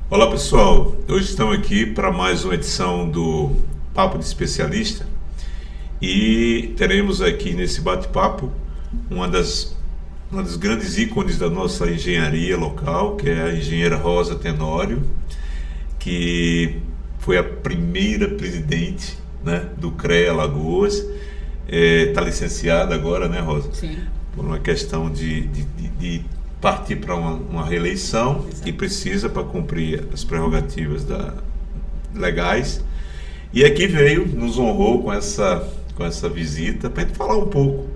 Olá pessoal, hoje estamos aqui para mais uma edição do Papo de Especialista e teremos aqui nesse bate-papo uma das grandes ícones da nossa engenharia local, que é a engenheira Rosa Tenório, que foi a primeira presidente, né, do CREA Alagoas. Está licenciada agora, né, Rosa? Sim. Por uma questão de partir para uma reeleição. Exato. E precisa para cumprir as prerrogativas legais. E aqui veio, nos honrou com essa visita para a gente falar um pouco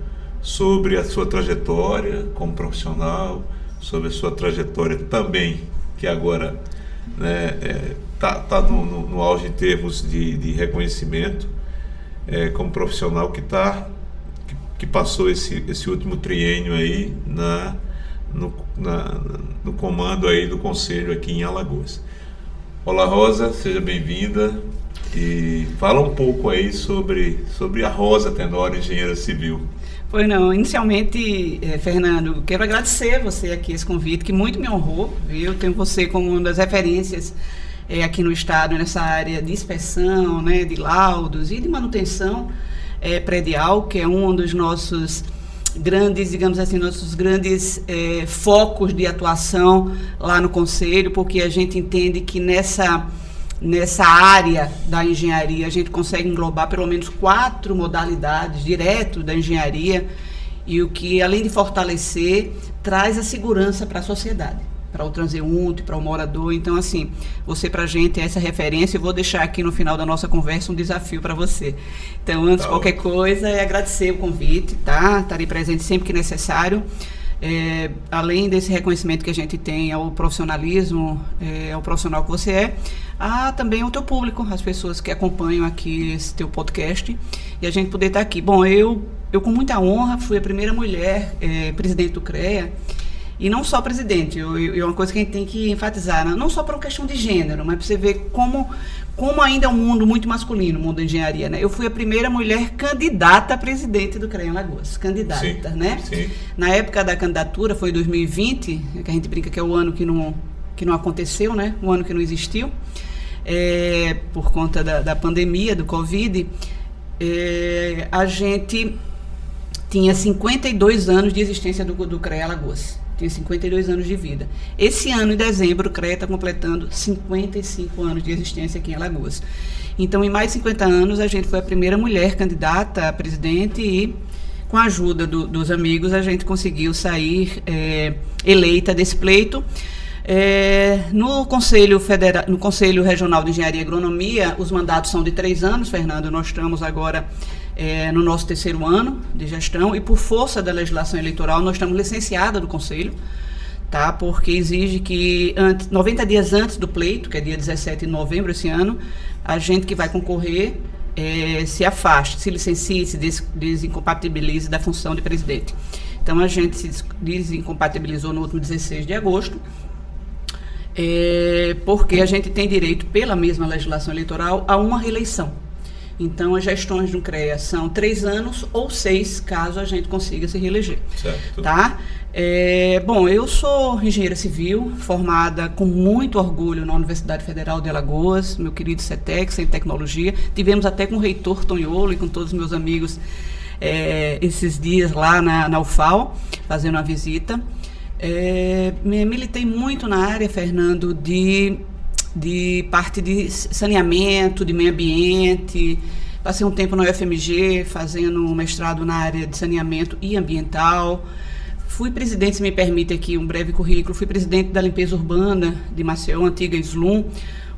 sobre a sua trajetória como profissional, sobre a sua trajetória também, que agora tá no auge em termos de reconhecimento, como profissional que passou esse último triênio aí no comando aí do Conselho aqui em Alagoas. Olá Rosa, seja bem-vinda e fala um pouco aí sobre a Rosa Tenório, engenheira civil. Pois não, inicialmente, Fernando, quero agradecer a você aqui esse convite, que muito me honrou, viu? Eu tenho você como uma das referências aqui no estado, nessa área de inspeção, né, de laudos e de manutenção predial, que é um dos nossos grandes, digamos assim, nossos grandes focos de atuação lá no Conselho, porque a gente entende que nessa área da engenharia a gente consegue englobar pelo menos 4 modalidades direto da engenharia, e o que, além de fortalecer, traz a segurança para a sociedade, para o transeunte, para o morador. Então, assim, você pra gente é essa referência. Eu vou deixar aqui no final da nossa conversa um desafio para você. Então, antes de qualquer coisa, agradecer o convite, tá? Estarei presente sempre que necessário. Além desse reconhecimento que a gente tem ao profissionalismo, ao profissional que você há também ao teu público, as pessoas que acompanham aqui esse teu podcast, e a gente poder estar aqui. Bom, eu com muita honra fui a primeira mulher presidente do CREA. E não só presidente, é uma coisa que a gente tem que enfatizar, não só por uma questão de gênero, mas para você ver como ainda é um mundo muito masculino, o mundo da engenharia, né? Eu fui a primeira mulher candidata a presidente do CREA Alagoas, candidata, sim, né? Sim. Na época da candidatura, foi em 2020, que a gente brinca que é o ano que não aconteceu, né? O ano que não existiu, por conta da pandemia, do Covid. A gente tinha 52 anos de existência do CREA Alagoas. Tinha 52 anos de vida. Esse ano, em dezembro, o CREA está completando 55 anos de existência aqui em Alagoas. Então, em mais de 50 anos, a gente foi a primeira mulher candidata a presidente e, com a ajuda dos amigos, a gente conseguiu sair eleita desse pleito. No Conselho Regional de Engenharia e Agronomia, os mandatos são de 3 anos, Fernando. Nós estamos agora no nosso 3º ano de gestão, e por força da legislação eleitoral nós estamos licenciadas do Conselho, tá? Porque exige que 90 dias antes do pleito, que é dia 17 de novembro esse ano, a gente que vai concorrer se afaste, se licencie, se desincompatibilize da função de presidente. Então a gente se desincompatibilizou no último 16 de agosto, porque a gente tem direito, pela mesma legislação eleitoral, a uma reeleição. Então, as gestões do CREA são 3 anos ou 6, caso a gente consiga se reeleger. Certo. Tá? Bom, eu sou engenheira civil, formada com muito orgulho na Universidade Federal de Alagoas, meu querido CETEC, em tecnologia. Tivemos até com o reitor Tonholo e com todos os meus amigos esses dias lá na UFAL, fazendo uma visita. Militei muito na área, Fernando, de parte de saneamento, de meio ambiente. Passei um tempo na UFMG fazendo um mestrado na área de saneamento e ambiental. Fui presidente, se me permite aqui um breve currículo, fui presidente da limpeza urbana de Maceió, antiga Slum,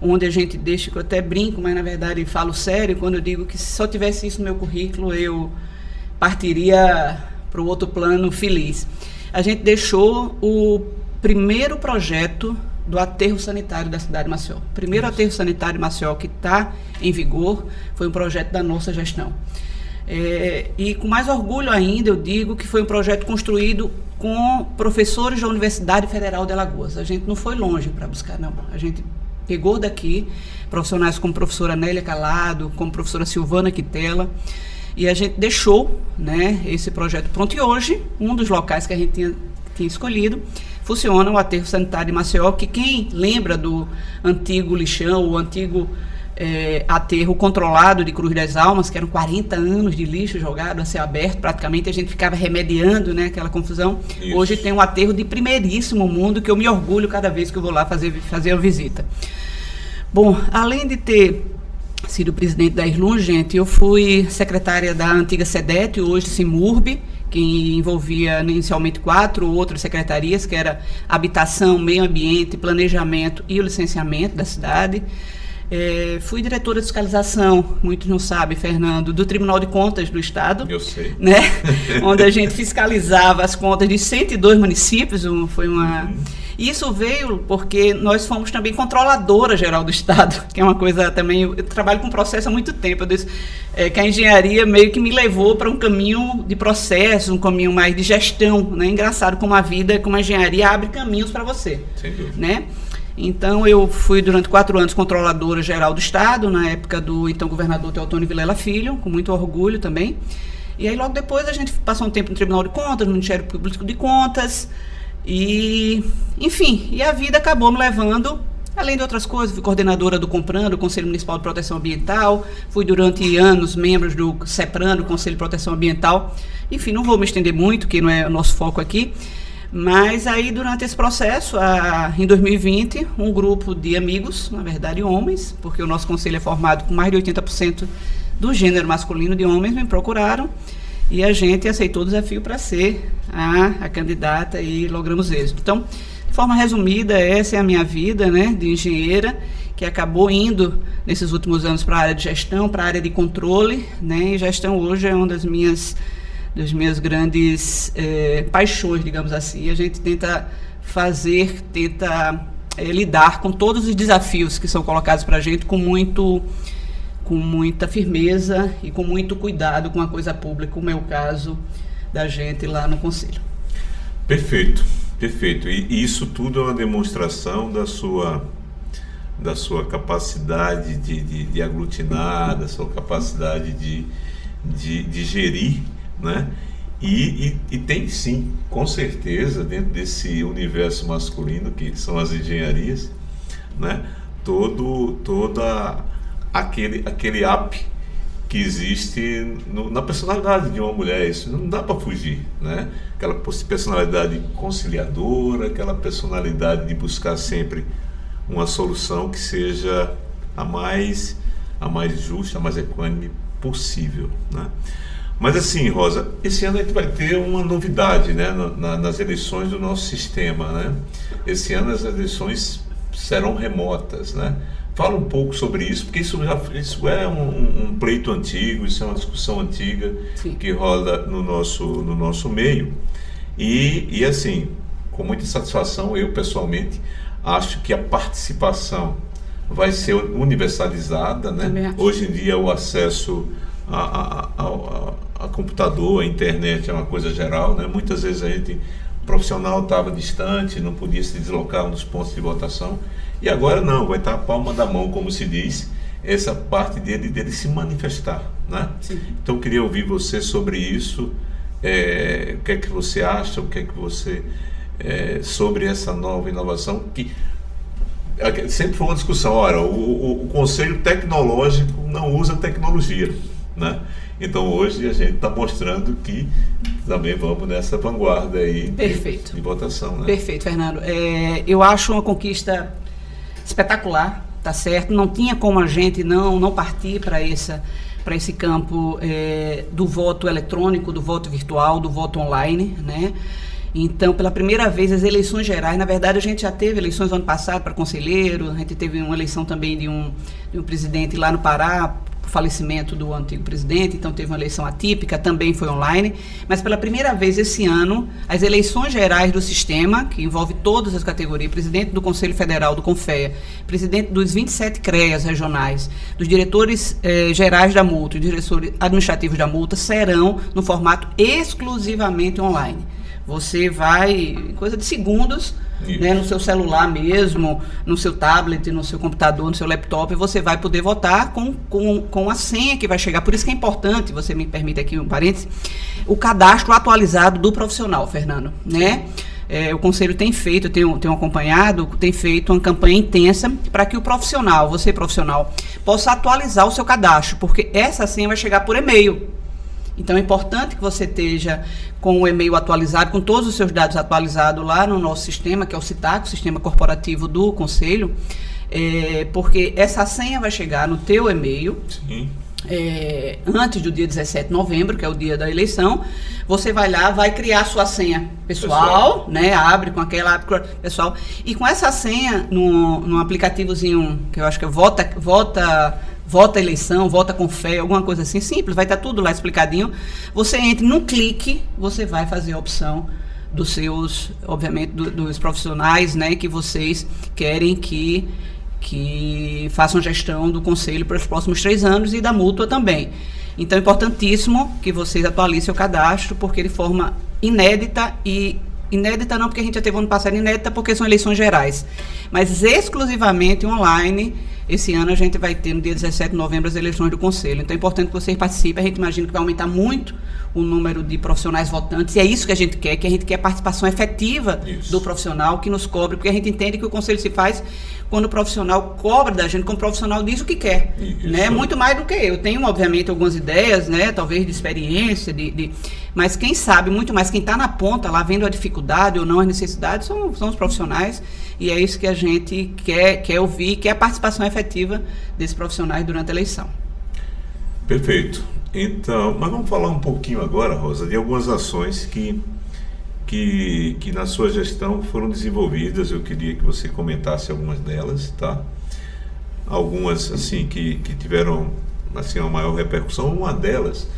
onde a gente deixa, que eu até brinco, mas na verdade falo sério, quando eu digo que se só tivesse isso no meu currículo, eu partiria para o outro plano feliz. A gente deixou o primeiro projeto do aterro sanitário da cidade de Maceió. O primeiro aterro sanitário de Maceió que está em vigor foi um projeto da nossa gestão. E com mais orgulho ainda, eu digo que foi um projeto construído com professores da Universidade Federal de Alagoas. A gente não foi longe para buscar, não. A gente pegou daqui profissionais como a professora Nélia Calado, como a professora Silvana Quitela, E a gente deixou, né, esse projeto pronto. E hoje, um dos locais que a gente tinha escolhido funciona o aterro sanitário de Maceió, que quem lembra do antigo lixão, o antigo aterro controlado de Cruz das Almas, que eram 40 anos de lixo jogado a céu aberto, praticamente a gente ficava remediando, né, aquela confusão. Isso. Hoje tem um aterro de primeiríssimo mundo, que eu me orgulho cada vez que eu vou lá fazer a visita. Bom, além de ter sido presidente da Irlum, gente, eu fui secretária da antiga SEDET, hoje Simurb, que envolvia inicialmente 4 outras secretarias, que era Habitação, Meio Ambiente, Planejamento e o Licenciamento da cidade. Fui diretora de fiscalização, muitos não sabem, Fernando, do Tribunal de Contas do Estado. Eu sei. Né? Onde a gente fiscalizava as contas de 102 municípios. Isso veio porque nós fomos também controladora geral do Estado, que é uma coisa também, eu trabalho com processo há muito tempo, eu disse que a engenharia meio que me levou para um caminho de processo, um caminho mais de gestão, né? Engraçado como a vida, como a engenharia abre caminhos para você. Sem dúvida. Né? Então, eu fui durante 4 anos controladora geral do Estado, na época do então governador Teotônio Vilela Filho, com muito orgulho também. E aí, logo depois, a gente passou um tempo no Tribunal de Contas, no Ministério Público de Contas, e, enfim, e a vida acabou me levando, além de outras coisas, fui coordenadora do COMPRAN, do Conselho Municipal de Proteção Ambiental, fui durante anos membro do CEPRAN, do Conselho de Proteção Ambiental. Enfim, não vou me estender muito, que não é o nosso foco aqui. Mas aí, durante esse processo, em 2020, um grupo de amigos, na verdade homens, porque o nosso conselho é formado com mais de 80% do gênero masculino de homens, me procuraram e a gente aceitou o desafio para ser a candidata e logramos êxito. Então, de forma resumida, essa é a minha vida, né, de engenheira, que acabou indo, nesses últimos anos, para a área de gestão, para a área de controle, né, e gestão hoje é uma das minhas grandes paixões, digamos assim. A gente tenta lidar com todos os desafios que são colocados para a gente com muita firmeza e com muito cuidado com a coisa pública, como é o caso da gente lá no Conselho. Perfeito, perfeito. E isso tudo é uma demonstração da sua capacidade de aglutinar, da sua capacidade de gerir, né? E tem sim, com certeza, dentro desse universo masculino que são as engenharias, né? Toda aquele up que existe na personalidade de uma mulher, isso não dá para fugir, né? Aquela personalidade conciliadora, aquela personalidade de buscar sempre uma solução que seja a mais justa, a mais equânime possível, né? Mas assim, Rosa, esse ano a gente vai ter uma novidade, né, nas eleições do nosso sistema, né? Esse ano as eleições serão remotas, né? Fala um pouco sobre isso, porque isso é um pleito antigo, isso é uma discussão antiga. Sim. Que rola no nosso meio. E assim, com muita satisfação, eu pessoalmente acho que a participação vai ser universalizada, né? Hoje em dia o acesso a computador, a internet é uma coisa geral, né? Muitas vezes o profissional estava distante, não podia se deslocar nos pontos de votação, e agora não, vai estar a palma da mão, como se diz, essa parte dele se manifestar, né? Sim. Então eu queria ouvir você sobre isso, o que é que você acha, o que é que você sobre essa nova inovação, que sempre foi uma discussão. Ora, o Conselho Tecnológico não usa tecnologia, né? Então hoje a gente está mostrando que também vamos nessa vanguarda aí de votação, né? Perfeito, Fernando. Eu acho uma conquista espetacular, tá certo? Não tinha como a gente não partir para esse campo do voto eletrônico, do voto virtual, do voto online, né? Então, pela primeira vez, as eleições gerais, na verdade, a gente já teve eleições ano passado para conselheiro, a gente teve uma eleição também de um presidente lá no Pará, por falecimento do antigo presidente, então teve uma eleição atípica, também foi online, mas pela primeira vez esse ano, as eleições gerais do sistema, que envolve todas as categorias, presidente do Conselho Federal, do CONFEA, presidente dos 27 CREAs regionais, dos diretores gerais da multa e diretores administrativos da multa, serão no formato exclusivamente online. Você vai, coisa de segundos, né, no seu celular mesmo, no seu tablet, no seu computador, no seu laptop, você vai poder votar com a senha que vai chegar. Por isso que é importante, você me permite aqui um parênteses, o cadastro atualizado do profissional, Fernando, né? O Conselho tem feito, eu tenho acompanhado, tem feito uma campanha intensa para que o profissional, você profissional, possa atualizar o seu cadastro, porque essa senha vai chegar por e-mail. Então é importante que você esteja com o e-mail atualizado, com todos os seus dados atualizados lá no nosso sistema, que é o CITAC, o Sistema Corporativo do Conselho, porque essa senha vai chegar no teu e-mail. Sim. Antes do dia 17 de novembro, que é o dia da eleição. Você vai lá, vai criar sua senha pessoal, né? Abre com aquela pessoal. E com essa senha, num aplicativozinho, que eu acho que é Vota Eleição, Vota com Fé, alguma coisa assim, simples, vai estar tudo lá explicadinho. Você entra num clique, você vai fazer a opção dos seus, obviamente, dos profissionais, né? Que vocês querem que façam gestão do Conselho para os próximos 3 anos e da Mútua também. Então é importantíssimo que vocês atualizem seu cadastro, porque de forma inédita, e inédita não porque a gente já teve ano passado, inédita porque são eleições gerais, mas exclusivamente online. Esse ano a gente vai ter no dia 17 de novembro as eleições do Conselho. Então é importante que vocês participem. A gente imagina que vai aumentar muito o número de profissionais votantes, e é isso que a gente quer a participação efetiva do profissional que nos cobre, porque a gente entende que o Conselho se faz quando o profissional cobra da gente, quando o profissional diz o que quer, né? Muito mais do que eu. Tenho, obviamente, algumas ideias, né? Talvez de experiência, mas quem sabe muito mais, quem está na ponta lá, vendo a dificuldade ou não, as necessidades, são os profissionais, e é isso que a gente quer ouvir, que é a participação efetiva desses profissionais durante a eleição. Perfeito. Então, mas vamos falar um pouquinho agora, Rosa, de algumas ações que na sua gestão foram desenvolvidas. Eu queria que você comentasse algumas delas, tá? Algumas, assim, que tiveram, assim, uma maior repercussão. Uma delas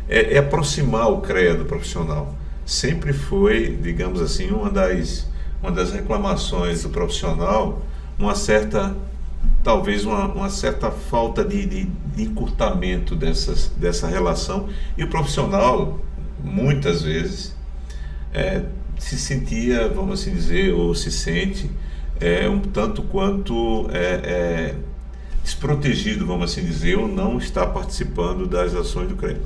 é aproximar o CREA do profissional. Sempre foi, digamos assim, uma das reclamações do profissional, talvez uma certa falta de encurtamento dessa relação, e o profissional, muitas vezes, se sentia, vamos assim dizer, ou se sente um tanto quanto desprotegido, vamos assim dizer, ou não está participando das ações do CREA.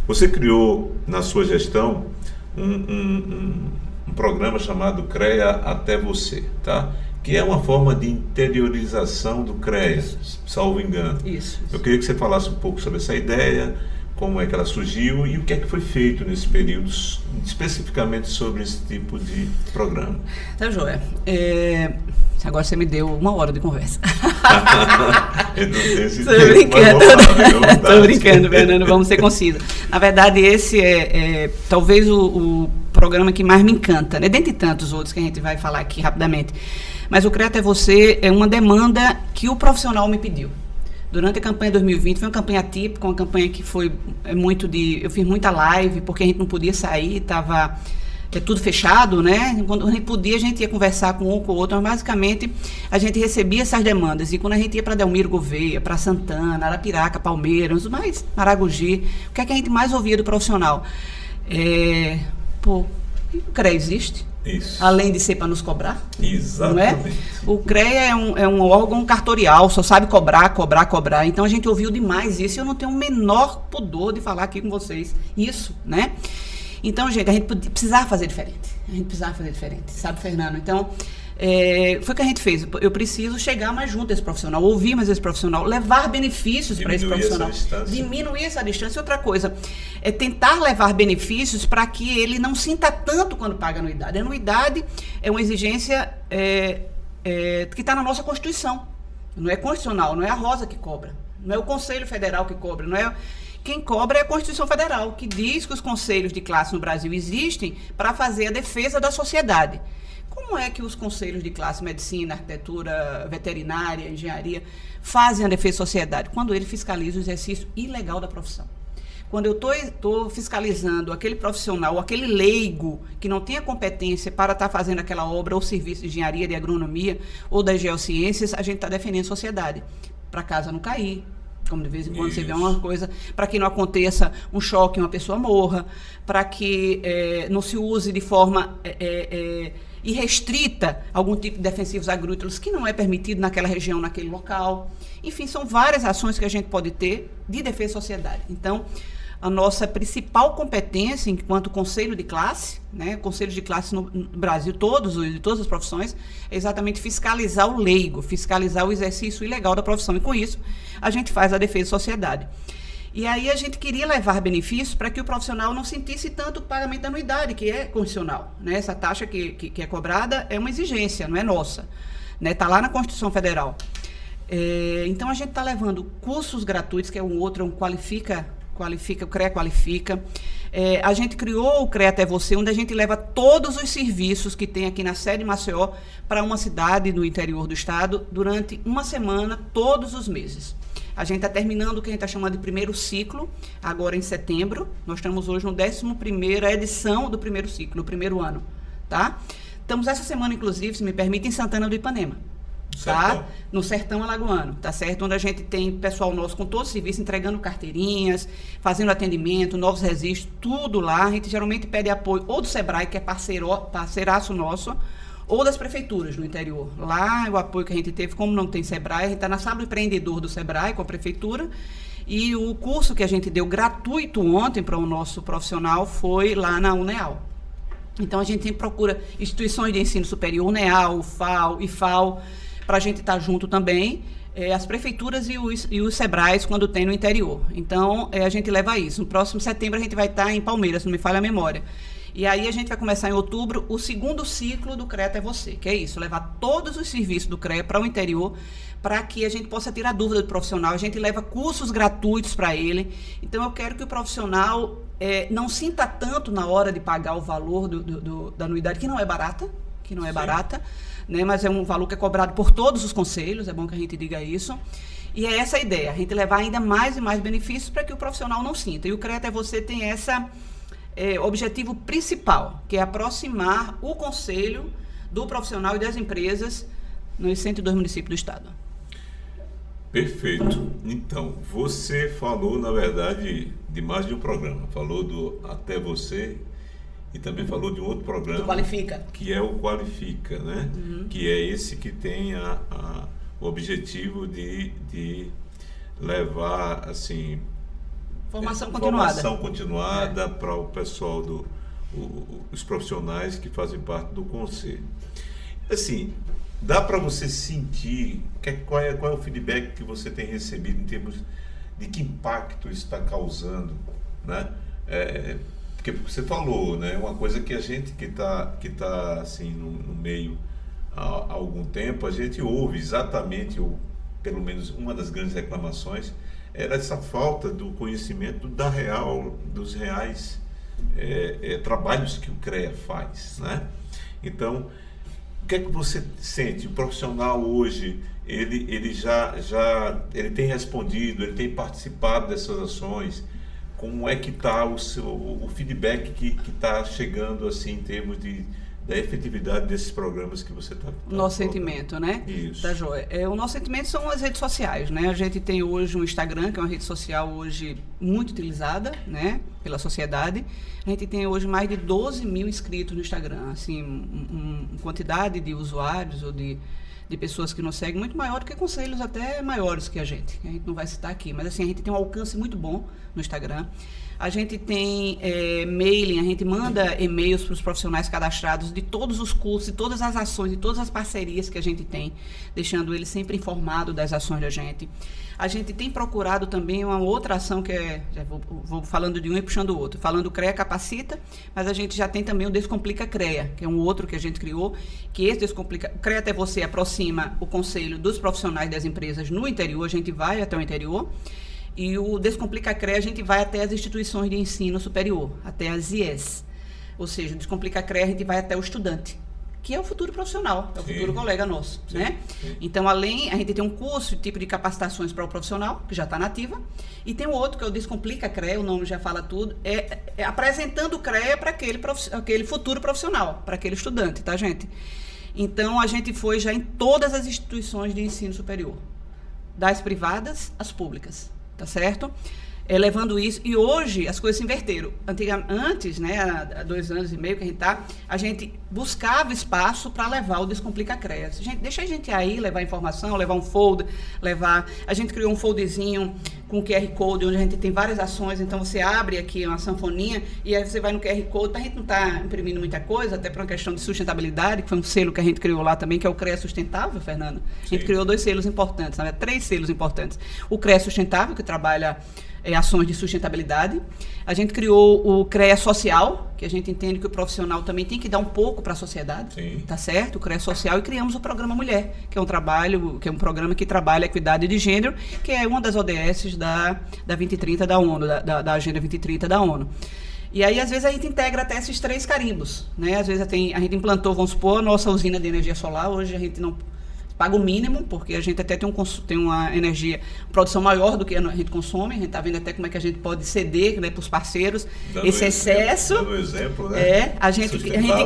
Você criou, na sua gestão, um programa chamado CREA Até Você, tá? Que é uma forma de interiorização do CREA, salvo engano. Isso. Eu queria que você falasse um pouco sobre essa ideia, como é que ela surgiu e o que é que foi feito nesse período, especificamente sobre esse tipo de programa. Tá, joia. Agora você me deu 1 hora de conversa. Eu não tenho esse Tô tempo, brincando. Tô brincando, Fernando, vamos ser concisos. Na verdade, esse é talvez o programa que mais me encanta, né? Dentre tantos outros que a gente vai falar aqui rapidamente. Mas o CREA Até Você é uma demanda que o profissional me pediu. Durante a campanha 2020, foi uma campanha típica, uma campanha que foi eu fiz muita live, porque a gente não podia sair, estava tudo fechado, né? Quando a gente podia, a gente ia conversar com um com o outro, mas basicamente a gente recebia essas demandas. E quando a gente ia para Delmiro Gouveia, para Santana, Arapiraca, Palmeiras, mais Maragogi, o que é que a gente mais ouvia do profissional? O CREA existe? Isso. Além de ser para nos cobrar. Exatamente. Não é? O CREA é um órgão cartorial, só sabe cobrar. Então a gente ouviu demais isso, e eu não tenho o menor pudor de falar aqui com vocês isso, né? Então, gente, a gente precisava fazer diferente. Sabe, Fernando? Então, foi o que a gente fez. Eu preciso chegar mais junto a esse profissional, ouvir mais esse profissional, levar benefícios para esse profissional. Diminuir essa distância. E outra coisa, é tentar levar benefícios para que ele não sinta tanto quando paga anuidade. A anuidade é uma exigência que está na nossa Constituição. Não é constitucional, não é a Rosa que cobra. Não é o Conselho Federal que cobra, não é... Quem cobra é a Constituição Federal, que diz que os conselhos de classe no Brasil existem para fazer a defesa da sociedade. Como é que os conselhos de classe, medicina, arquitetura, veterinária, engenharia, fazem a defesa da sociedade? Quando ele fiscaliza o exercício ilegal da profissão. Quando eu estou fiscalizando aquele profissional, ou aquele leigo que não tem a competência para estar fazendo aquela obra ou serviço de engenharia, de agronomia ou das geociências, a gente está defendendo a sociedade, para a casa não cair, como de vez em quando você vê uma coisa, para que não aconteça um choque e uma pessoa morra, para que não se use de forma irrestrita algum tipo de defensivos agrícolas que não é permitido naquela região, naquele local. Enfim, são várias ações que a gente pode ter de defesa da sociedade. Então, a nossa principal competência enquanto conselho de classe, né, conselhos de classe no Brasil, de todas as profissões, é exatamente fiscalizar o leigo, fiscalizar o exercício ilegal da profissão. E com isso, a gente faz a defesa da sociedade. E aí a gente queria levar benefícios para que o profissional não sentisse tanto o pagamento da anuidade, que é condicional. Né? Essa taxa que é cobrada é uma exigência, não é nossa. Está lá na Constituição Federal. Então, a gente está levando cursos gratuitos, que é um outro, o CREA Qualifica. A gente criou o CREA Até Você, onde a gente leva todos os serviços que tem aqui na sede de Maceió para uma cidade no interior do estado durante uma semana, todos os meses. A gente está terminando o que a gente está chamando de primeiro ciclo, agora em setembro. Nós estamos hoje no 11ª edição do primeiro ciclo, do primeiro ano. Tá? Estamos essa semana, inclusive, se me permite, em Santana do Ipanema. Tá? No Sertão Alagoano, tá certo? Onde a gente tem pessoal nosso com todo o serviço, entregando carteirinhas, fazendo atendimento, novos registros, tudo lá. A gente geralmente pede apoio ou do Sebrae, que é parceiraço nosso, ou das prefeituras no interior. Lá, o apoio que a gente teve, como não tem Sebrae, a gente está na Sábado Empreendedor do Sebrae, com a prefeitura, e o curso que a gente deu gratuito ontem para o nosso profissional foi lá na UNEAL. Então, a gente sempre procura instituições de ensino superior, UNEAL, UFAL, IFAL, para a gente estar junto também, as prefeituras e os Sebrais, quando tem no interior. Então, a gente leva isso. No próximo setembro, a gente vai estar em Palmeiras, se não me falha a memória. E aí, a gente vai começar em outubro o segundo ciclo do CREA Até Você, que é isso, levar todos os serviços do CREA para o interior, para que a gente possa tirar dúvida do profissional. A gente leva cursos gratuitos para ele. Então, eu quero que o profissional não sinta tanto na hora de pagar o valor da anuidade, que não é barata, né, mas é um valor que é cobrado por todos os conselhos, é bom que a gente diga isso. E é essa a ideia, a gente levar ainda mais e mais benefícios para que o profissional não sinta. E o CREA Até Você tem esse objetivo principal, que é aproximar o conselho do profissional e das empresas nos 102 municípios do estado. Perfeito. Então, você falou, na verdade, de mais de um programa. Falou do Até Você e também falou de um outro programa, que é o Qualifica, né? Que é esse que tem o objetivo de levar, assim, formação continuada para o pessoal, os profissionais que fazem parte do conselho. Assim, dá para você sentir qual é o feedback que você tem recebido em termos de que impacto isso está causando, né? Porque você falou, né? Uma coisa que a gente que tá assim no meio há algum tempo, a gente ouve exatamente, ou pelo menos uma das grandes reclamações era essa falta do conhecimento dos reais trabalhos que o CREA faz, né? Então, o que é que você sente? O profissional hoje, ele tem respondido, ele tem participado dessas ações. Como é que está o feedback que está chegando, assim, em termos da efetividade desses programas que você está... Nosso sentimento, né? Isso. Tá joia. O nosso sentimento são as redes sociais, né? A gente tem hoje um Instagram, que é uma rede social hoje muito utilizada, né? Pela sociedade. A gente tem hoje mais de 12 mil inscritos no Instagram, assim, uma quantidade de usuários ou de pessoas que nos seguem muito maior do que conselhos até maiores que a gente não vai citar aqui, mas assim, a gente tem um alcance muito bom no Instagram. A gente tem mailing, a gente manda e-mails para os profissionais cadastrados de todos os cursos, de todas as ações, de todas as parcerias que a gente tem, deixando eles sempre informados das ações da gente. A gente tem procurado também uma outra ação que já vou falando de um e puxando o outro. Falando CREA Capacita, mas a gente já tem também o Descomplica CREA, que é um outro que a gente criou, que esse Descomplica... O CREA Até Você aproxima o conselho dos profissionais das empresas no interior, a gente vai até o interior. E o Descomplica CREA, a gente vai até as instituições de ensino superior, até as IES. Ou seja, o Descomplica CREA, a gente vai até o estudante, que é o futuro profissional, é o futuro colega nosso, né? Então, a gente tem um curso, tipo de capacitações para o profissional, que já está nativa, e tem um outro, que é o Descomplica CREA, o nome já fala tudo, apresentando o CREA para aquele futuro profissional, para aquele estudante, tá, gente? Então, a gente foi já em todas as instituições de ensino superior, das privadas às públicas. tá certo? Levando isso, e hoje as coisas se inverteram. Antes, né, há 2 anos e meio que a gente buscava espaço para levar o Descomplica CREA. Deixa a gente aí levar informação, levar um folder, a gente criou um folderzinho com QR Code, onde a gente tem várias ações, então você abre aqui uma sanfoninha, e aí você vai no QR Code, a gente não está imprimindo muita coisa, até por uma questão de sustentabilidade, que foi um selo que a gente criou lá também, que é o CREA Sustentável, Fernando. A gente criou 2 selos importantes, 3 selos importantes. O CREA Sustentável, que trabalha ações de sustentabilidade. A gente criou o CREA Social, que a gente entende que o profissional também tem que dar um pouco para a sociedade, tá certo? O CREA Social, e criamos o Programa Mulher, que é um programa que trabalha a equidade de gênero, que é uma das ODS da 2030 da ONU, da Agenda 2030 da ONU. E aí, às vezes, a gente integra até esses 3 carimbos, né? Às vezes a gente implantou, vamos supor, a nossa usina de energia solar, hoje a gente não paga o mínimo, porque a gente até tem uma produção maior do que a gente consome. A gente está vendo até como é que a gente pode ceder, né, para os parceiros esse excesso. Dando exemplo, né? A gente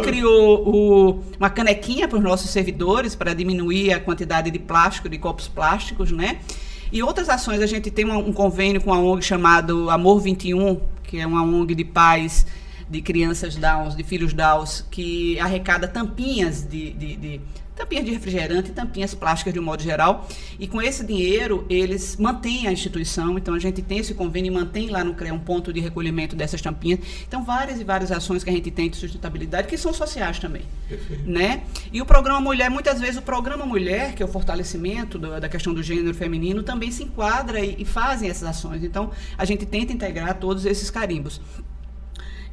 criou uma canequinha para os nossos servidores, para diminuir a quantidade de plástico, de copos plásticos, né? E outras ações, a gente tem um convênio com a ONG chamado Amor 21, que é uma ONG de pais de crianças Downs, de filhos Downs, que arrecada tampinhas tampinhas de refrigerante e tampinhas plásticas de um modo geral, e com esse dinheiro eles mantêm a instituição. Então a gente tem esse convênio e mantém lá no CREA um ponto de recolhimento dessas tampinhas. Então várias e várias ações que a gente tem de sustentabilidade, que são sociais também. Perfeito. Né? E o Programa Mulher, muitas vezes o Programa Mulher, que é o fortalecimento da questão do gênero feminino, também se enquadra e fazem essas ações. Então a gente tenta integrar todos esses carimbos.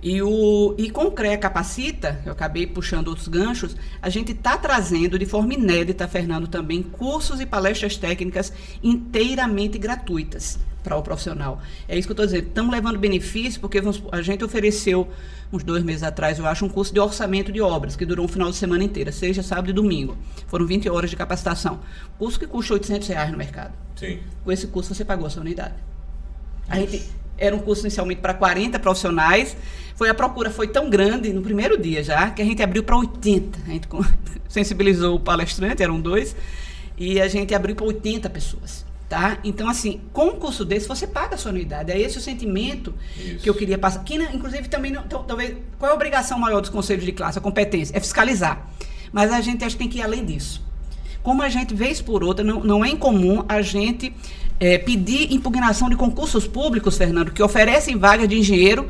E com o CREA Capacita, eu acabei puxando outros ganchos, a gente está trazendo de forma inédita, Fernando, também cursos e palestras técnicas inteiramente gratuitas para o profissional. É isso que eu estou dizendo. Estamos levando benefício, porque a gente ofereceu, uns 2 meses atrás, eu acho, um curso de orçamento de obras, que durou um final de semana inteira, seja sábado e domingo. Foram 20 horas de capacitação. Curso que custa R$800 no mercado. Sim. Com esse curso você pagou a sua unidade. Era um curso inicialmente para 40 profissionais. A procura foi tão grande no primeiro dia já, que a gente abriu para 80. A gente sensibilizou o palestrante, eram 2, e a gente abriu para 80 pessoas. Tá? Então, assim, com um curso desse, você paga a sua anuidade. É esse o sentimento que eu queria passar. Que, inclusive, também, talvez, qual é a obrigação maior dos conselhos de classe? A competência, é fiscalizar. Mas a gente acho que tem que ir além disso. Como a gente, vez por outra, não é incomum a gente pedir impugnação de concursos públicos, Fernando, que oferecem vagas de engenheiro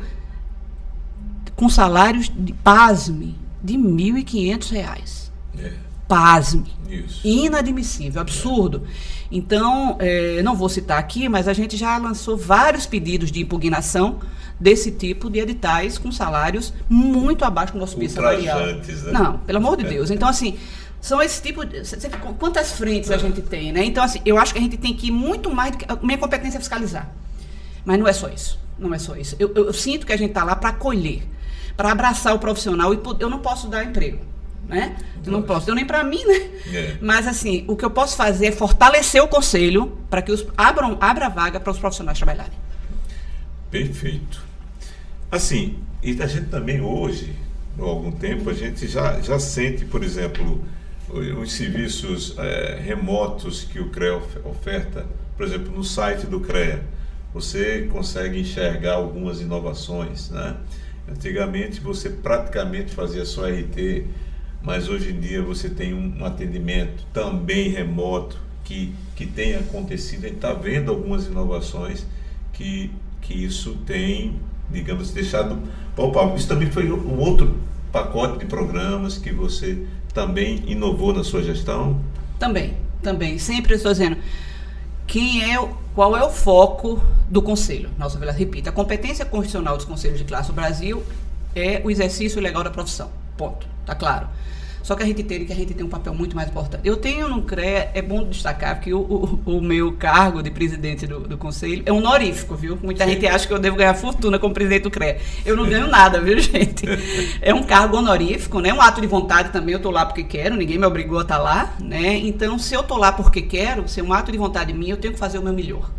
com salários, pasme, de R$1.500. Pasme. Isso. Inadmissível, absurdo. Então, não vou citar aqui, mas a gente já lançou vários pedidos de impugnação desse tipo de editais com salários muito abaixo do nosso piso salarial. Né? Não, pelo amor de Deus. Então, assim, são esse tipo de... Quantas frentes a gente tem, né? Então, assim, eu acho que a gente tem que ir muito mais do que... Minha competência é fiscalizar. Mas não é só isso. Não é só isso. Eu sinto que a gente está lá para acolher, para abraçar o profissional. E eu não posso dar emprego, né? Eu não posso, nem para mim, né? Mas, assim, o que eu posso fazer é fortalecer o conselho para que abra vaga para os profissionais trabalharem. Perfeito. Assim, e a gente também hoje, há algum tempo, a gente já sente, por exemplo, os serviços remotos que o CREA oferta. Por exemplo, no site do CREA, você consegue enxergar algumas inovações, né? Antigamente você praticamente fazia só RT, mas hoje em dia você tem um atendimento também remoto que tem acontecido. A gente está vendo algumas inovações que isso tem, digamos, deixado palpável. Isso também foi um outro pacote de programas que você também inovou na sua gestão? Também. Sempre estou dizendo, qual é o foco do Conselho? Nossa, repito, a competência constitucional dos Conselhos de Classe do Brasil é o exercício legal da profissão. Ponto. Tá claro. Só que a gente tem um papel muito mais importante. Eu tenho no CREA, é bom destacar que o meu cargo de presidente do Conselho é honorífico, viu? Muita gente acha que eu devo ganhar fortuna como presidente do CREA. Eu não ganho nada, viu, gente? É um cargo honorífico, né? Um ato de vontade também, eu tô lá porque quero, ninguém me obrigou a estar lá, né? Então, se eu tô lá porque quero, se é um ato de vontade minha, eu tenho que fazer o meu melhor.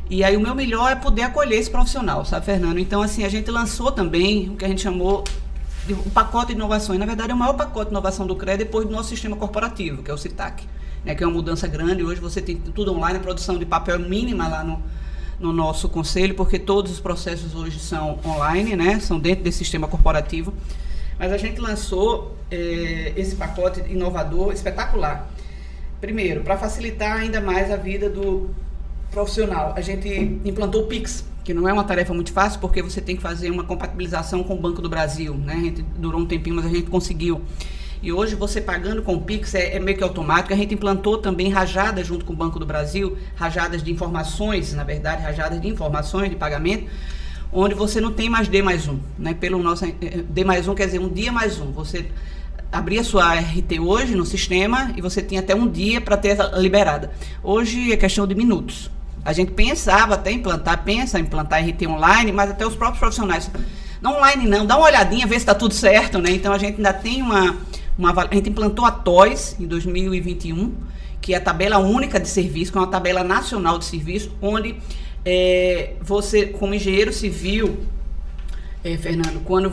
E aí o meu melhor é poder acolher esse profissional, sabe, Fernando? Então, assim, a gente lançou também o que a gente chamou o pacote de inovações. Na verdade, é o maior pacote de inovação do CREA depois do nosso sistema corporativo, que é o CITAC, né, que é uma mudança grande. Hoje você tem tudo online, a produção de papel mínima lá no nosso conselho, porque todos os processos hoje são online, né? São dentro desse sistema corporativo. Mas a gente lançou esse pacote inovador, espetacular. Primeiro, para facilitar ainda mais a vida do profissional, a gente implantou o Pix, que não é uma tarefa muito fácil, porque você tem que fazer uma compatibilização com o Banco do Brasil, né? A gente durou um tempinho, mas a gente conseguiu. E hoje você pagando com o Pix é meio que automático. A gente implantou também rajadas junto com o Banco do Brasil, rajadas de informações, na verdade, rajadas de informações de pagamento, onde você não tem mais D+1, né? Pelo nosso D+1 quer dizer um dia mais um. Você abria sua RT hoje no sistema e você tinha até um dia para ter liberada. Hoje é questão de minutos. A gente pensava até pensa em implantar RT online, mas até os próprios profissionais. Não online não, dá uma olhadinha, vê se está tudo certo, né? Então a gente ainda tem a gente implantou a TOIS em 2021, que é a tabela única de serviço, que é uma tabela nacional de serviço, onde você, como engenheiro civil, Fernando, quando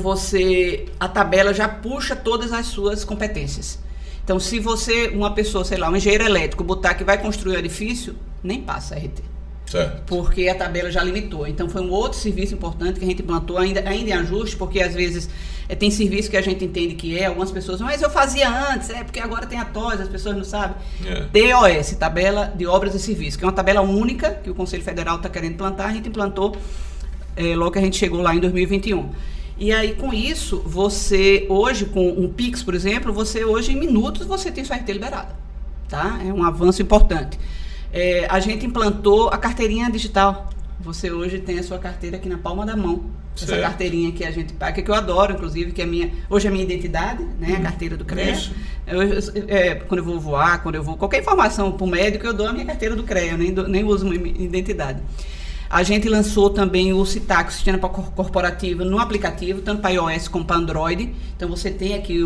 a tabela já puxa todas as suas competências. Então, se você, uma pessoa, sei lá, um engenheiro elétrico, botar que vai construir um edifício, nem passa RT. Certo. Porque a tabela já limitou. Então, foi um outro serviço importante que a gente implantou, ainda em ajuste, porque às vezes tem serviço que a gente entende que algumas pessoas, mas eu fazia antes, porque agora tem a TOS, as pessoas não sabem. TOS, Tabela de Obras e Serviços, que é uma tabela única que o Conselho Federal está querendo implantar, a gente implantou logo que a gente chegou lá em 2021. E aí, com isso, você hoje, com um Pix, por exemplo, você hoje, em minutos, você tem sua RT liberada. Tá? É um avanço importante. A gente implantou a carteirinha digital. Você hoje tem a sua carteira aqui na palma da mão. Certo. Essa carteirinha que a gente paga, que eu adoro, inclusive, que hoje é a minha identidade, né? A carteira do CREA. Quando eu vou voar, quando eu vou... Qualquer informação para o médico, eu dou a minha carteira do CREA, nem uso minha identidade. A gente lançou também o CITAC, o Sistema Corporativo, no aplicativo, tanto para iOS como para Android. Então, você tem aqui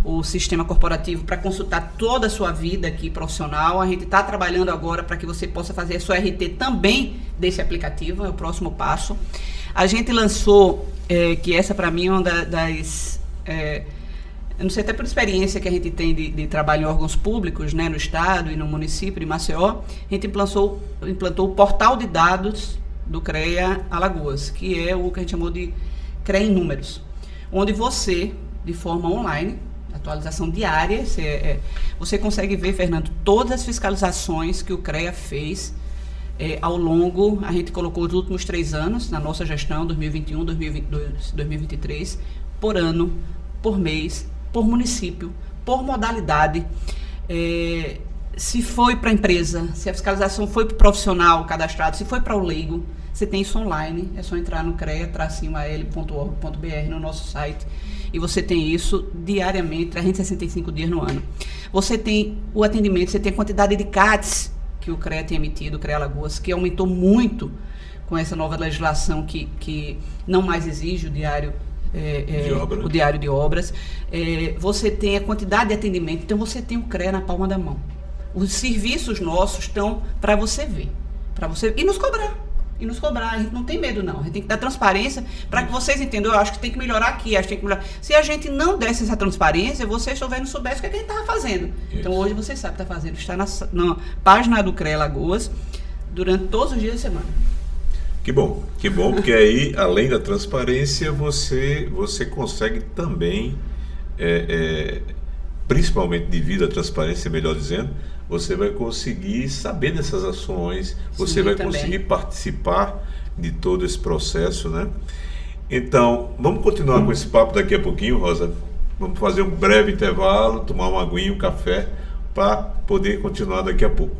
o sistema corporativo para consultar toda a sua vida aqui profissional. A gente está trabalhando agora para que você possa fazer a sua RT também desse aplicativo, é o próximo passo. A gente lançou, que essa para mim é uma das... eu não sei, até por experiência que a gente tem de trabalho em órgãos públicos, né, no estado e no município de Maceió, a gente implantou o portal de dados do CREA Alagoas, que é o que a gente chamou de CREA em Números, onde você, de forma online, atualização diária, você consegue ver, Fernando, todas as fiscalizações que o CREA fez ao longo, a gente colocou os últimos 3 anos na nossa gestão, 2021, 2022, 2023, por ano, por mês, por município, por modalidade, se foi para a empresa, se a fiscalização foi para o profissional cadastrado, se foi para o leigo, você tem isso online, é só entrar no crea-al.org.br no nosso site e você tem isso diariamente, 365 dias no ano. Você tem o atendimento, você tem a quantidade de CATs que o CREA tem emitido, o CREA Alagoas, que aumentou muito com essa nova legislação que não mais exige o diário o diário de obras. Você tem a quantidade de atendimento, então você tem o CREA na palma da mão. Os serviços nossos estão para você ver, e nos cobrar. A gente não tem medo não, a gente tem que dar transparência para que vocês entendam. Eu acho que tem que melhorar aqui, acho que tem que melhorar. Se a gente não desse essa transparência, vocês talvez não soubessem o que a gente estava fazendo. Isso. Então hoje vocês sabem o que está fazendo, está na página do CREA Alagoas durante todos os dias da semana. Que bom, porque aí, além da transparência, você consegue também, principalmente devido à transparência, melhor dizendo, você vai conseguir saber dessas ações, você vai conseguir participar de todo esse processo, né? Então, vamos continuar com esse papo daqui a pouquinho, Rosa. Vamos fazer um breve intervalo, tomar uma aguinha, um café, para poder continuar daqui a pouco.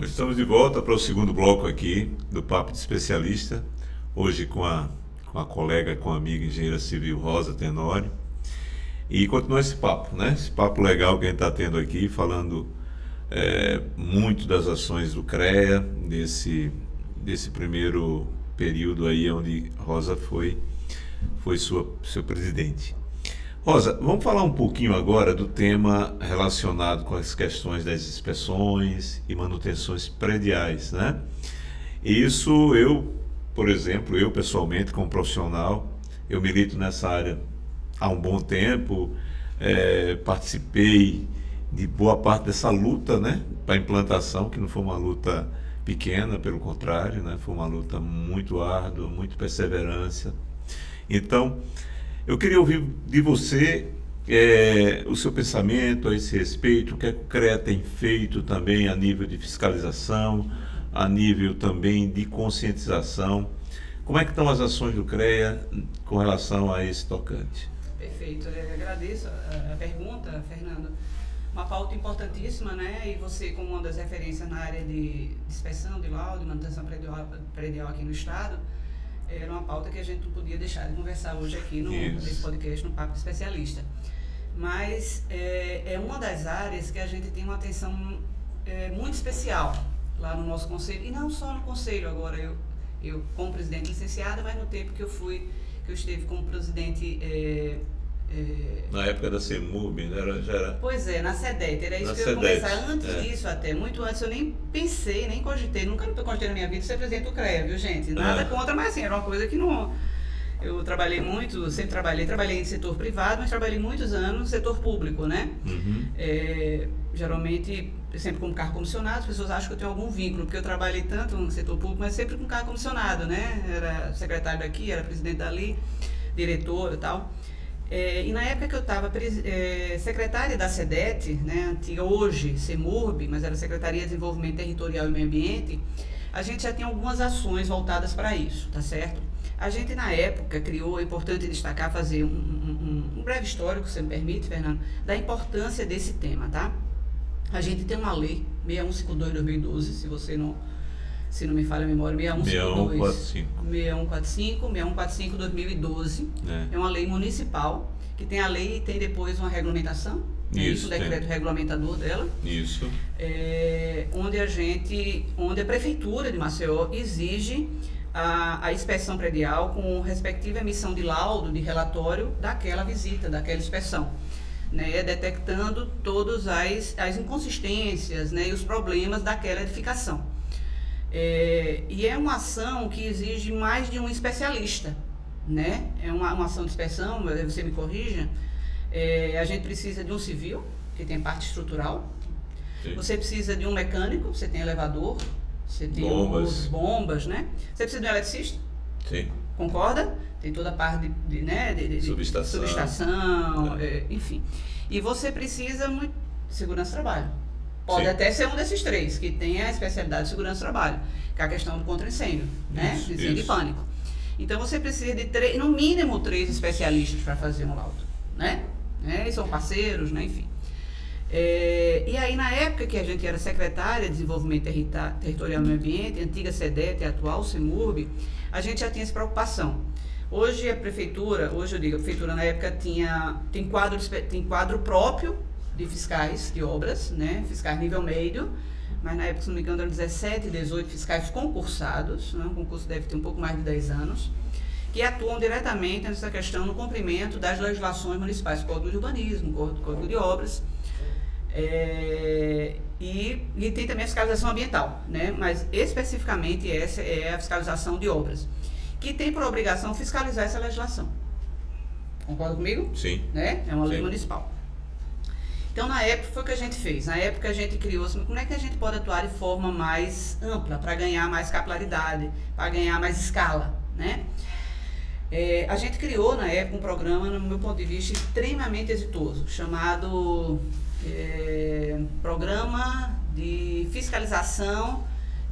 Estamos de volta para o segundo bloco aqui do Papo de Especialista, hoje com a colega, com a amiga engenheira civil Rosa Tenório, e continua esse papo, né? Esse papo legal que a gente está tendo aqui, falando muito das ações do CREA, desse primeiro período aí onde Rosa foi seu presidente. Rosa, vamos falar um pouquinho agora do tema relacionado com as questões das inspeções e manutenções prediais, né? Isso por exemplo, eu pessoalmente, como profissional, eu milito nessa área há um bom tempo, participei de boa parte dessa luta, né, para a implantação, que não foi uma luta pequena, pelo contrário, né, foi uma luta muito árdua, muito perseverança. Então, eu queria ouvir de você o seu pensamento a esse respeito, o que é que o CREA tem feito também a nível de fiscalização, a nível também de conscientização. Como é que estão as ações do CREA com relação a esse tocante? Perfeito, eu agradeço a pergunta, Fernando. Uma pauta importantíssima, né? E você, como uma das referências na área de inspeção de laudo, de manutenção predial aqui no Estado, era uma pauta que a gente não podia deixar de conversar hoje aqui nesse podcast, no Papo Especialista. Mas é uma das áreas que a gente tem uma atenção muito especial lá no nosso conselho, e não só no conselho. Agora, eu como presidente licenciada, mas no tempo que eu estive como presidente... na época da CEMURB, né? Já era... Pois é, na SEDET, era isso que eu ia começar. Antes disso até, muito antes, eu nem pensei, nem cogitei, nunca cogitei na minha vida ser presidente do CREA, viu, gente? Nada contra, mas assim, era uma coisa que não... Eu trabalhei muito, sempre trabalhei em setor privado, mas trabalhei muitos anos no setor público, né? Uhum. Geralmente, sempre com carro comissionado, as pessoas acham que eu tenho algum vínculo, porque eu trabalhei tanto no setor público, mas sempre com carro comissionado, né? Era secretário daqui, era presidente dali, diretor e tal. E na época que eu estava secretária da SEDET, né, antiga hoje CEMURB, mas era Secretaria de Desenvolvimento Territorial e Meio Ambiente, a gente já tinha algumas ações voltadas para isso, tá certo? A gente, na época, criou, é importante destacar, fazer um breve histórico, se me permite, Fernando, da importância desse tema, tá? A gente tem uma lei, 6152 de 2012, se não me falha a memória, 6145 2012. É uma lei municipal, que tem a lei e tem depois uma regulamentação. Isso, o decreto regulamentador dela. Isso. Onde a Prefeitura de Maceió exige a inspeção predial com respectiva emissão de laudo, de relatório daquela visita, daquela inspeção, né, detectando todas as inconsistências, né, e os problemas daquela edificação. E é uma ação que exige mais de um especialista, né? É uma ação de inspeção, você me corrija, a gente precisa de um civil, que tem parte estrutural. Sim. Você precisa de um mecânico, você tem elevador, você tem bombas, né? Você precisa de um eletricista. Sim. Concorda? Tem toda a parte de subestação, enfim. E você precisa muito de segurança do trabalho. Pode até ser um desses três, que tem a especialidade de segurança do trabalho, que é a questão do contra-incêndio, né? Incêndio e pânico. Então você precisa de no mínimo 3 especialistas para fazer um laudo, né? E são parceiros, né? Enfim. E aí, na época que a gente era secretária de Desenvolvimento Territorial e Meio Ambiente, antiga SEDET e atual CEMURB, a gente já tinha essa preocupação. Hoje a prefeitura na época tem quadro próprio de fiscais de obras, né? Fiscais nível médio, mas na época, se não me engano, eram 17, 18 fiscais concursados, né? O concurso deve ter um pouco mais de 10 anos, que atuam diretamente nessa questão no cumprimento das legislações municipais, Código de Urbanismo, Código de Obras, e tem também a fiscalização ambiental, né? Mas especificamente essa é a fiscalização de obras, que tem por obrigação fiscalizar essa legislação. Concorda comigo? Sim. Né? É uma lei municipal. Então, na época, foi o que a gente fez. Na época, a gente criou assim, como é que a gente pode atuar de forma mais ampla, para ganhar mais capilaridade, para ganhar mais escala, né? A gente criou, na época, um programa, no meu ponto de vista, extremamente exitoso, chamado Programa de Fiscalização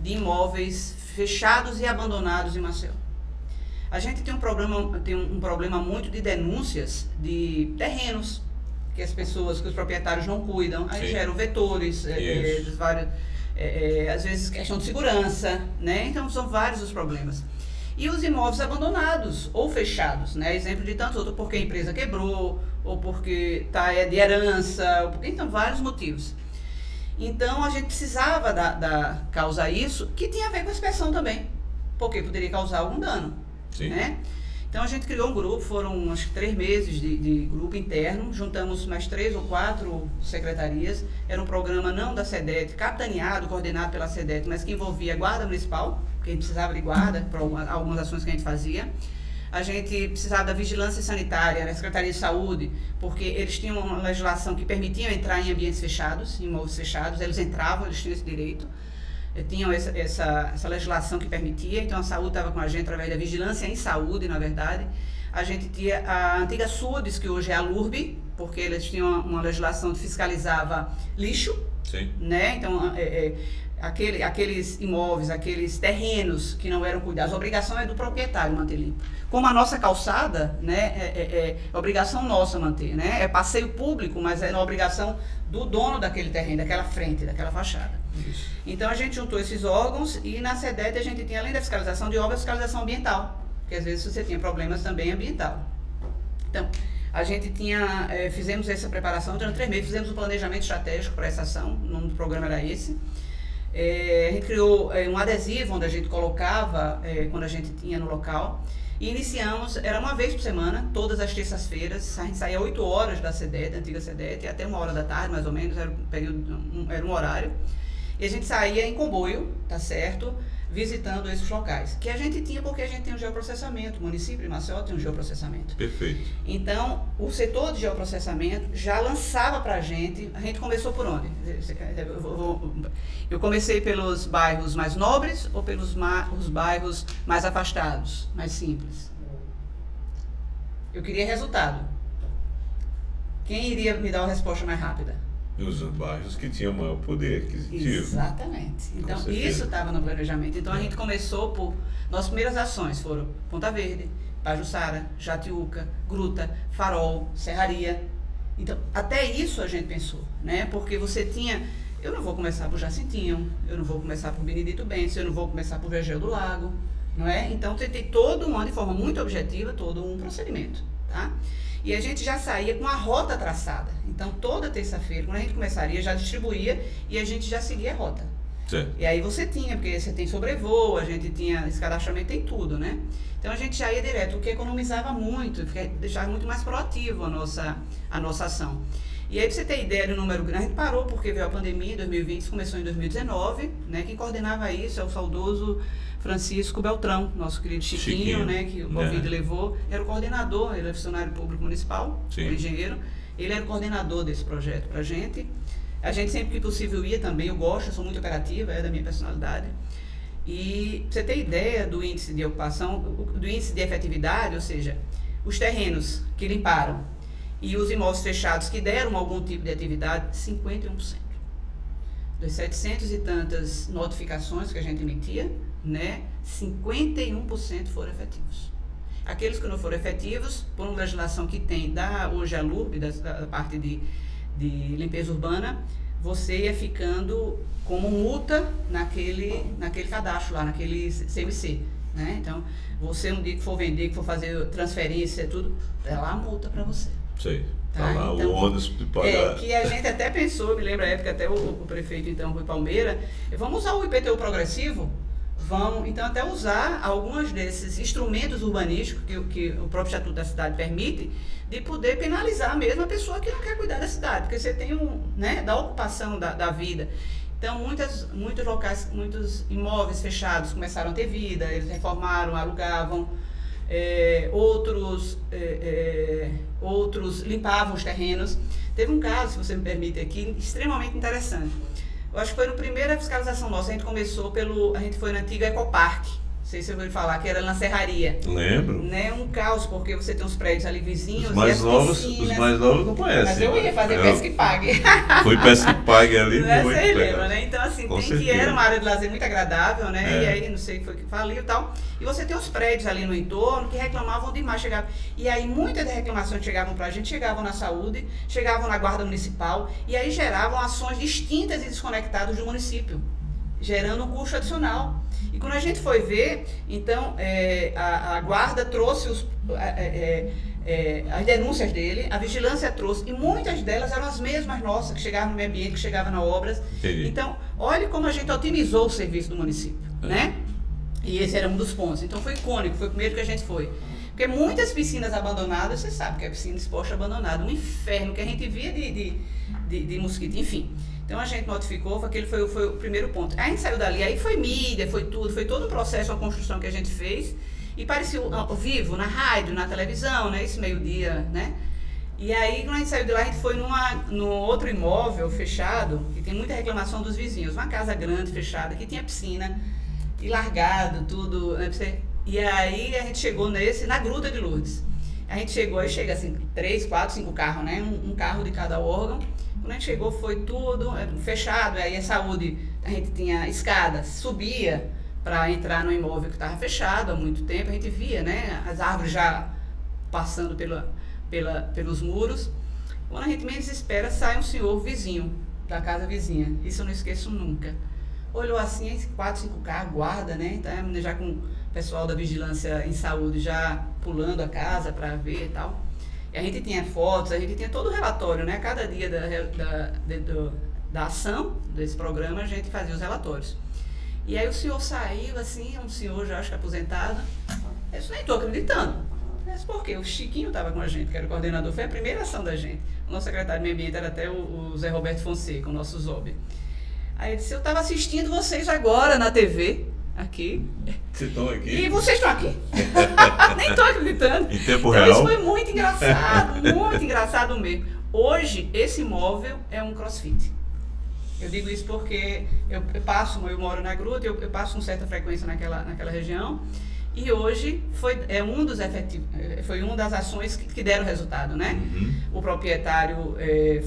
de Imóveis Fechados e Abandonados em Maceió. A gente tem um problema muito de denúncias de terrenos, que os proprietários não cuidam, aí geram vetores, às vezes questão de segurança, né? Então são vários os problemas. E os imóveis abandonados ou fechados, né? Exemplo de tantos outros, porque a empresa quebrou, ou porque de herança, então vários motivos. Então a gente precisava causar isso, que tinha a ver com a inspeção também, porque poderia causar algum dano. Sim. Né? Então a gente criou um grupo, foram acho que 3 meses de grupo interno, juntamos mais 3 ou 4 secretarias, era um programa não da SEDET, capitaneado, coordenado pela SEDET, mas que envolvia a guarda municipal, porque a gente precisava de guarda para algumas ações que a gente fazia, a gente precisava da vigilância sanitária, da Secretaria de Saúde, porque eles tinham uma legislação que permitia entrar em ambientes fechados, em imóveis fechados, eles entravam, eles tinham esse direito, tinham essa legislação que permitia, então a saúde estava com a gente através da vigilância em saúde, na verdade. A gente tinha a antiga SUDES, que hoje é a LURB, porque eles tinham uma legislação que fiscalizava lixo, Sim. né? Então, aqueles imóveis, aqueles terrenos que não eram cuidados, a obrigação é do proprietário manter limpo. Como a nossa calçada, né, é obrigação nossa manter, né? É passeio público, mas é na obrigação do dono daquele terreno, daquela frente, daquela fachada. Isso. Então a gente juntou esses órgãos e na SEDET a gente tinha, além da fiscalização de obras, fiscalização ambiental, porque às vezes você tinha problemas também ambiental. Então, a gente fizemos essa preparação durante 3 meses, fizemos um planejamento estratégico para essa ação, o nome do programa era esse. A gente criou um adesivo onde a gente colocava quando a gente tinha no local e iniciamos, era uma vez por semana, todas as terças-feiras, a gente saía 8 horas da SEDET, da antiga SEDET, até 1h da tarde mais ou menos, era um horário, e a gente saía em comboio, tá certo? Visitando esses locais, que a gente tinha porque a gente tem um geoprocessamento, o município de Maceió tem um geoprocessamento. Perfeito. Então, o setor de geoprocessamento já lançava para a gente começou por onde? Eu comecei pelos bairros mais nobres ou pelos os bairros mais afastados, mais simples? Eu queria resultado. Quem iria me dar uma resposta mais rápida? Os bairros que tinham maior poder aquisitivo. Exatamente. Então, isso estava no planejamento. Então, a gente começou por... Nossas primeiras ações foram Ponta Verde, Pajuçara, Jatiuca, Gruta, Farol, Serraria. Então, até isso a gente pensou, né? Porque você tinha... Eu não vou começar por Jacintinho, eu não vou começar por Benedito Benção, eu não vou começar por Vergel do Lago, não é? Então, tem todo um ano, de forma muito objetiva, todo um procedimento, tá? E a gente já saía com a rota traçada. Então, toda terça-feira, quando a gente começaria, já distribuía e a gente já seguia a rota. Certo. E aí você tinha, porque você tem sobrevoo, a gente tinha esse cadastramento, tem tudo, né? Então, a gente já ia direto, o que economizava muito, deixava muito mais proativo a nossa ação. E aí, pra você ter ideia do número grande, a gente parou porque veio a pandemia em 2020, começou em 2019, né? Quem coordenava isso é o saudoso Francisco Beltrão, nosso querido Chiquinho, né? Que o Covid levou, era o coordenador, ele é funcionário público municipal, engenheiro, ele era o coordenador desse projeto pra gente. A gente sempre que possível ia também, eu gosto, eu sou muito operativa, é da minha personalidade. E pra você ter ideia do índice de ocupação, do índice de efetividade, ou seja, os terrenos que limparam e os imóveis fechados que deram algum tipo de atividade, 51%. Das 700 e tantas notificações que a gente emitia, né, 51% foram efetivos. Aqueles que não foram efetivos, por uma legislação que tem hoje a LURB, da parte de limpeza urbana, você ia ficando como multa naquele cadastro lá, naquele CMC. Né? Então, você um dia que for vender, que for fazer transferência, tudo, é lá a multa para você. Sei. Tá lá então, o ônus de pagar. Que a gente até pensou, me lembro a época, até o prefeito então, Rui Palmeira, vamos usar o IPTU progressivo? Vamos, então, até usar alguns desses instrumentos urbanísticos que o próprio Estatuto da Cidade permite, de poder penalizar mesmo a pessoa que não quer cuidar da cidade, porque você tem da ocupação da vida. Então, muitos locais, muitos imóveis fechados começaram a ter vida, eles reformaram, alugavam, outros limpavam os terrenos. Teve um caso, se você me permite aqui, extremamente interessante. Eu acho que foi na primeira fiscalização nossa, a gente foi na antiga Ecoparque, não sei se você ouviu falar, que era na Serraria. Lembro. Né? Um caos, porque você tem uns prédios ali vizinhos. Os mais novos não conhecem. Mas eu ia fazer pesca e pague. Foi pesca e pague ali, muito legal. Lembra, né? Então, assim, era uma área de lazer muito agradável, né? E aí, não sei o que foi que faliu e tal. E você tem os prédios ali no entorno que reclamavam demais. E aí, muitas das reclamações que chegavam pra gente, chegavam na saúde, chegavam na guarda municipal, e aí geravam ações distintas e desconectadas do município, gerando um custo adicional. E quando a gente foi ver, então, a guarda trouxe as denúncias dele, a vigilância trouxe, e muitas delas eram as mesmas nossas, que chegavam no meio ambiente, que chegavam nas obras. Entendi. Então, olha como a gente otimizou o serviço do município, né? E esse era um dos pontos. Então, foi icônico, foi o primeiro que a gente foi. Porque muitas piscinas abandonadas, você sabe que é piscina exposta abandonada, um inferno que a gente via de mosquito, enfim. Então, a gente notificou, aquele foi o primeiro ponto. Aí a gente saiu dali, aí foi mídia, foi tudo, foi todo um processo, uma construção que a gente fez. E parecia ao vivo, na rádio, na televisão, né? Esse meio-dia, né? E aí, quando a gente saiu de lá, a gente foi num outro imóvel fechado, que tem muita reclamação dos vizinhos. Uma casa grande, fechada, que tinha piscina, e largado, tudo, né? E aí, a gente chegou na Gruta de Lourdes. A gente chegou, aí chega assim, 3, 4, 5 carros, né? Um carro de cada órgão. Quando a gente chegou, foi tudo fechado. Aí a saúde, a gente tinha escada, subia para entrar no imóvel que estava fechado há muito tempo. A gente via, né? As árvores já passando pelos muros. Quando a gente menos espera, sai um senhor vizinho, da casa vizinha. Isso eu não esqueço nunca. Olhou assim, 4, 5 carros, guarda, né? Então, já com o pessoal da vigilância em saúde já pulando a casa para ver e tal. E a gente tinha fotos, a gente tinha todo o relatório, né? Cada dia da ação desse programa, a gente fazia os relatórios. E aí o senhor saiu, assim, um senhor já acho que aposentado. Eu nem estou acreditando. Mas por quê? O Chiquinho estava com a gente, que era o coordenador, foi a primeira ação da gente. O nosso secretário de Meio Ambiente era até o Zé Roberto Fonseca, o nosso ZOB. Aí ele disse, eu estava assistindo vocês agora na TV, aqui. Vocês estão aqui? E vocês estão aqui. Nem estou acreditando. Em tempo então, real? Isso foi muito engraçado mesmo. Hoje, esse imóvel é um crossfit. Eu digo isso porque eu moro na Gruta, eu passo com certa frequência naquela região. E hoje foi uma das ações que deram resultado, né? Uhum. O proprietário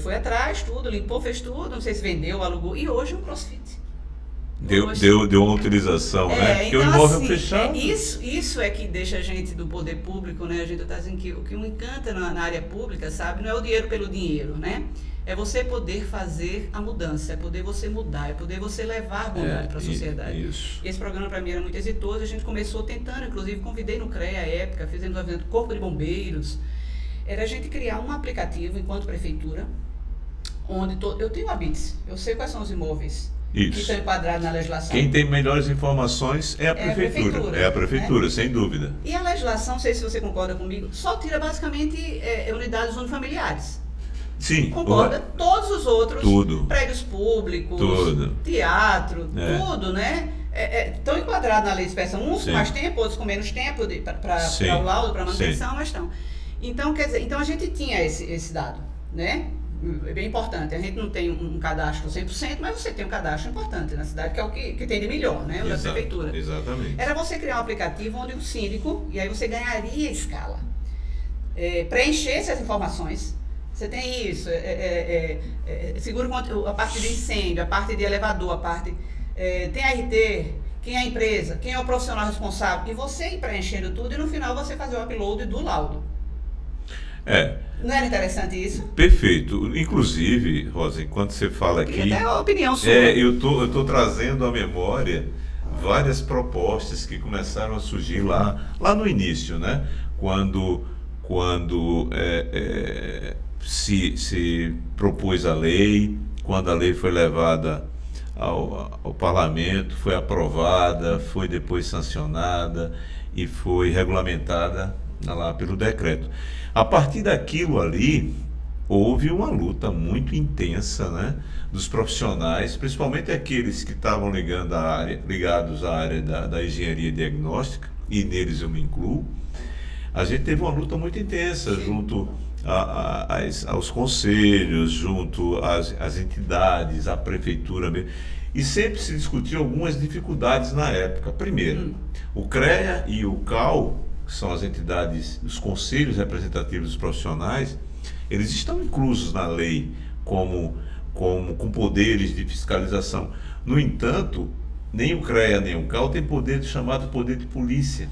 foi atrás, tudo, limpou, fez tudo, não sei se vendeu, alugou, e hoje é um crossfit. Deu uma utilização, né? Porque então, o imóvel assim, fechado. Isso é que deixa a gente do poder público, né? A gente está dizendo que o que me encanta na área pública, sabe, não é o dinheiro pelo dinheiro, né? É você poder fazer a mudança, é poder você mudar, é poder você levar a bondade para a sociedade. Isso. E esse programa para mim era muito exitoso, a gente começou tentando, inclusive convidei no CREA à época, fizemos um evento Corpo de Bombeiros, era a gente criar um aplicativo enquanto prefeitura, onde eu tenho a BITS, eu sei quais são os imóveis que estão enquadrados na legislação. Quem tem melhores informações é a prefeitura. É a prefeitura, né? Sem dúvida. E a legislação, não sei se você concorda comigo, só tira basicamente unidades unifamiliares. Sim. Concorda? Todos os outros, tudo. Prédios públicos, tudo. Teatro, tudo, né? Estão enquadrados na lei de inspeção, uns com mais tempo, outros com menos tempo para o laudo, para manutenção, mas estão. Então, quer dizer, então a gente tinha esse dado, né? É bem importante. A gente não tem um cadastro 100%, mas você tem um cadastro importante na cidade, que é o que tem de melhor, né? O da prefeitura. Exatamente. Era você criar um aplicativo onde o síndico, e aí você ganharia escala, preenchesse as informações. Você tem isso, seguro a parte de incêndio, a parte de elevador, a parte... tem RT, quem é a empresa, quem é o profissional responsável, e você ir preenchendo tudo e no final você fazer o upload do laudo. Não era interessante isso? Perfeito. Inclusive, Rosa, enquanto você fala aqui... Até a opinião sua. Eu tô trazendo à memória várias propostas que começaram a surgir lá no início, né? Quando se propôs a lei, quando a lei foi levada ao parlamento, foi aprovada, foi depois sancionada e foi regulamentada lá pelo decreto. A partir daquilo ali, houve uma luta muito intensa, né, dos profissionais, principalmente aqueles que estavam ligados à área da engenharia diagnóstica, e neles eu me incluo. A gente teve uma luta muito intensa junto aos conselhos, junto às entidades, à prefeitura mesmo. E sempre se discutiu algumas dificuldades na época. Primeiro, o CREA e o CAL, que são as entidades, os conselhos representativos dos profissionais, eles estão inclusos na lei com poderes de fiscalização. No entanto, nem o CREA nem o CAL tem poder chamado poder de polícia,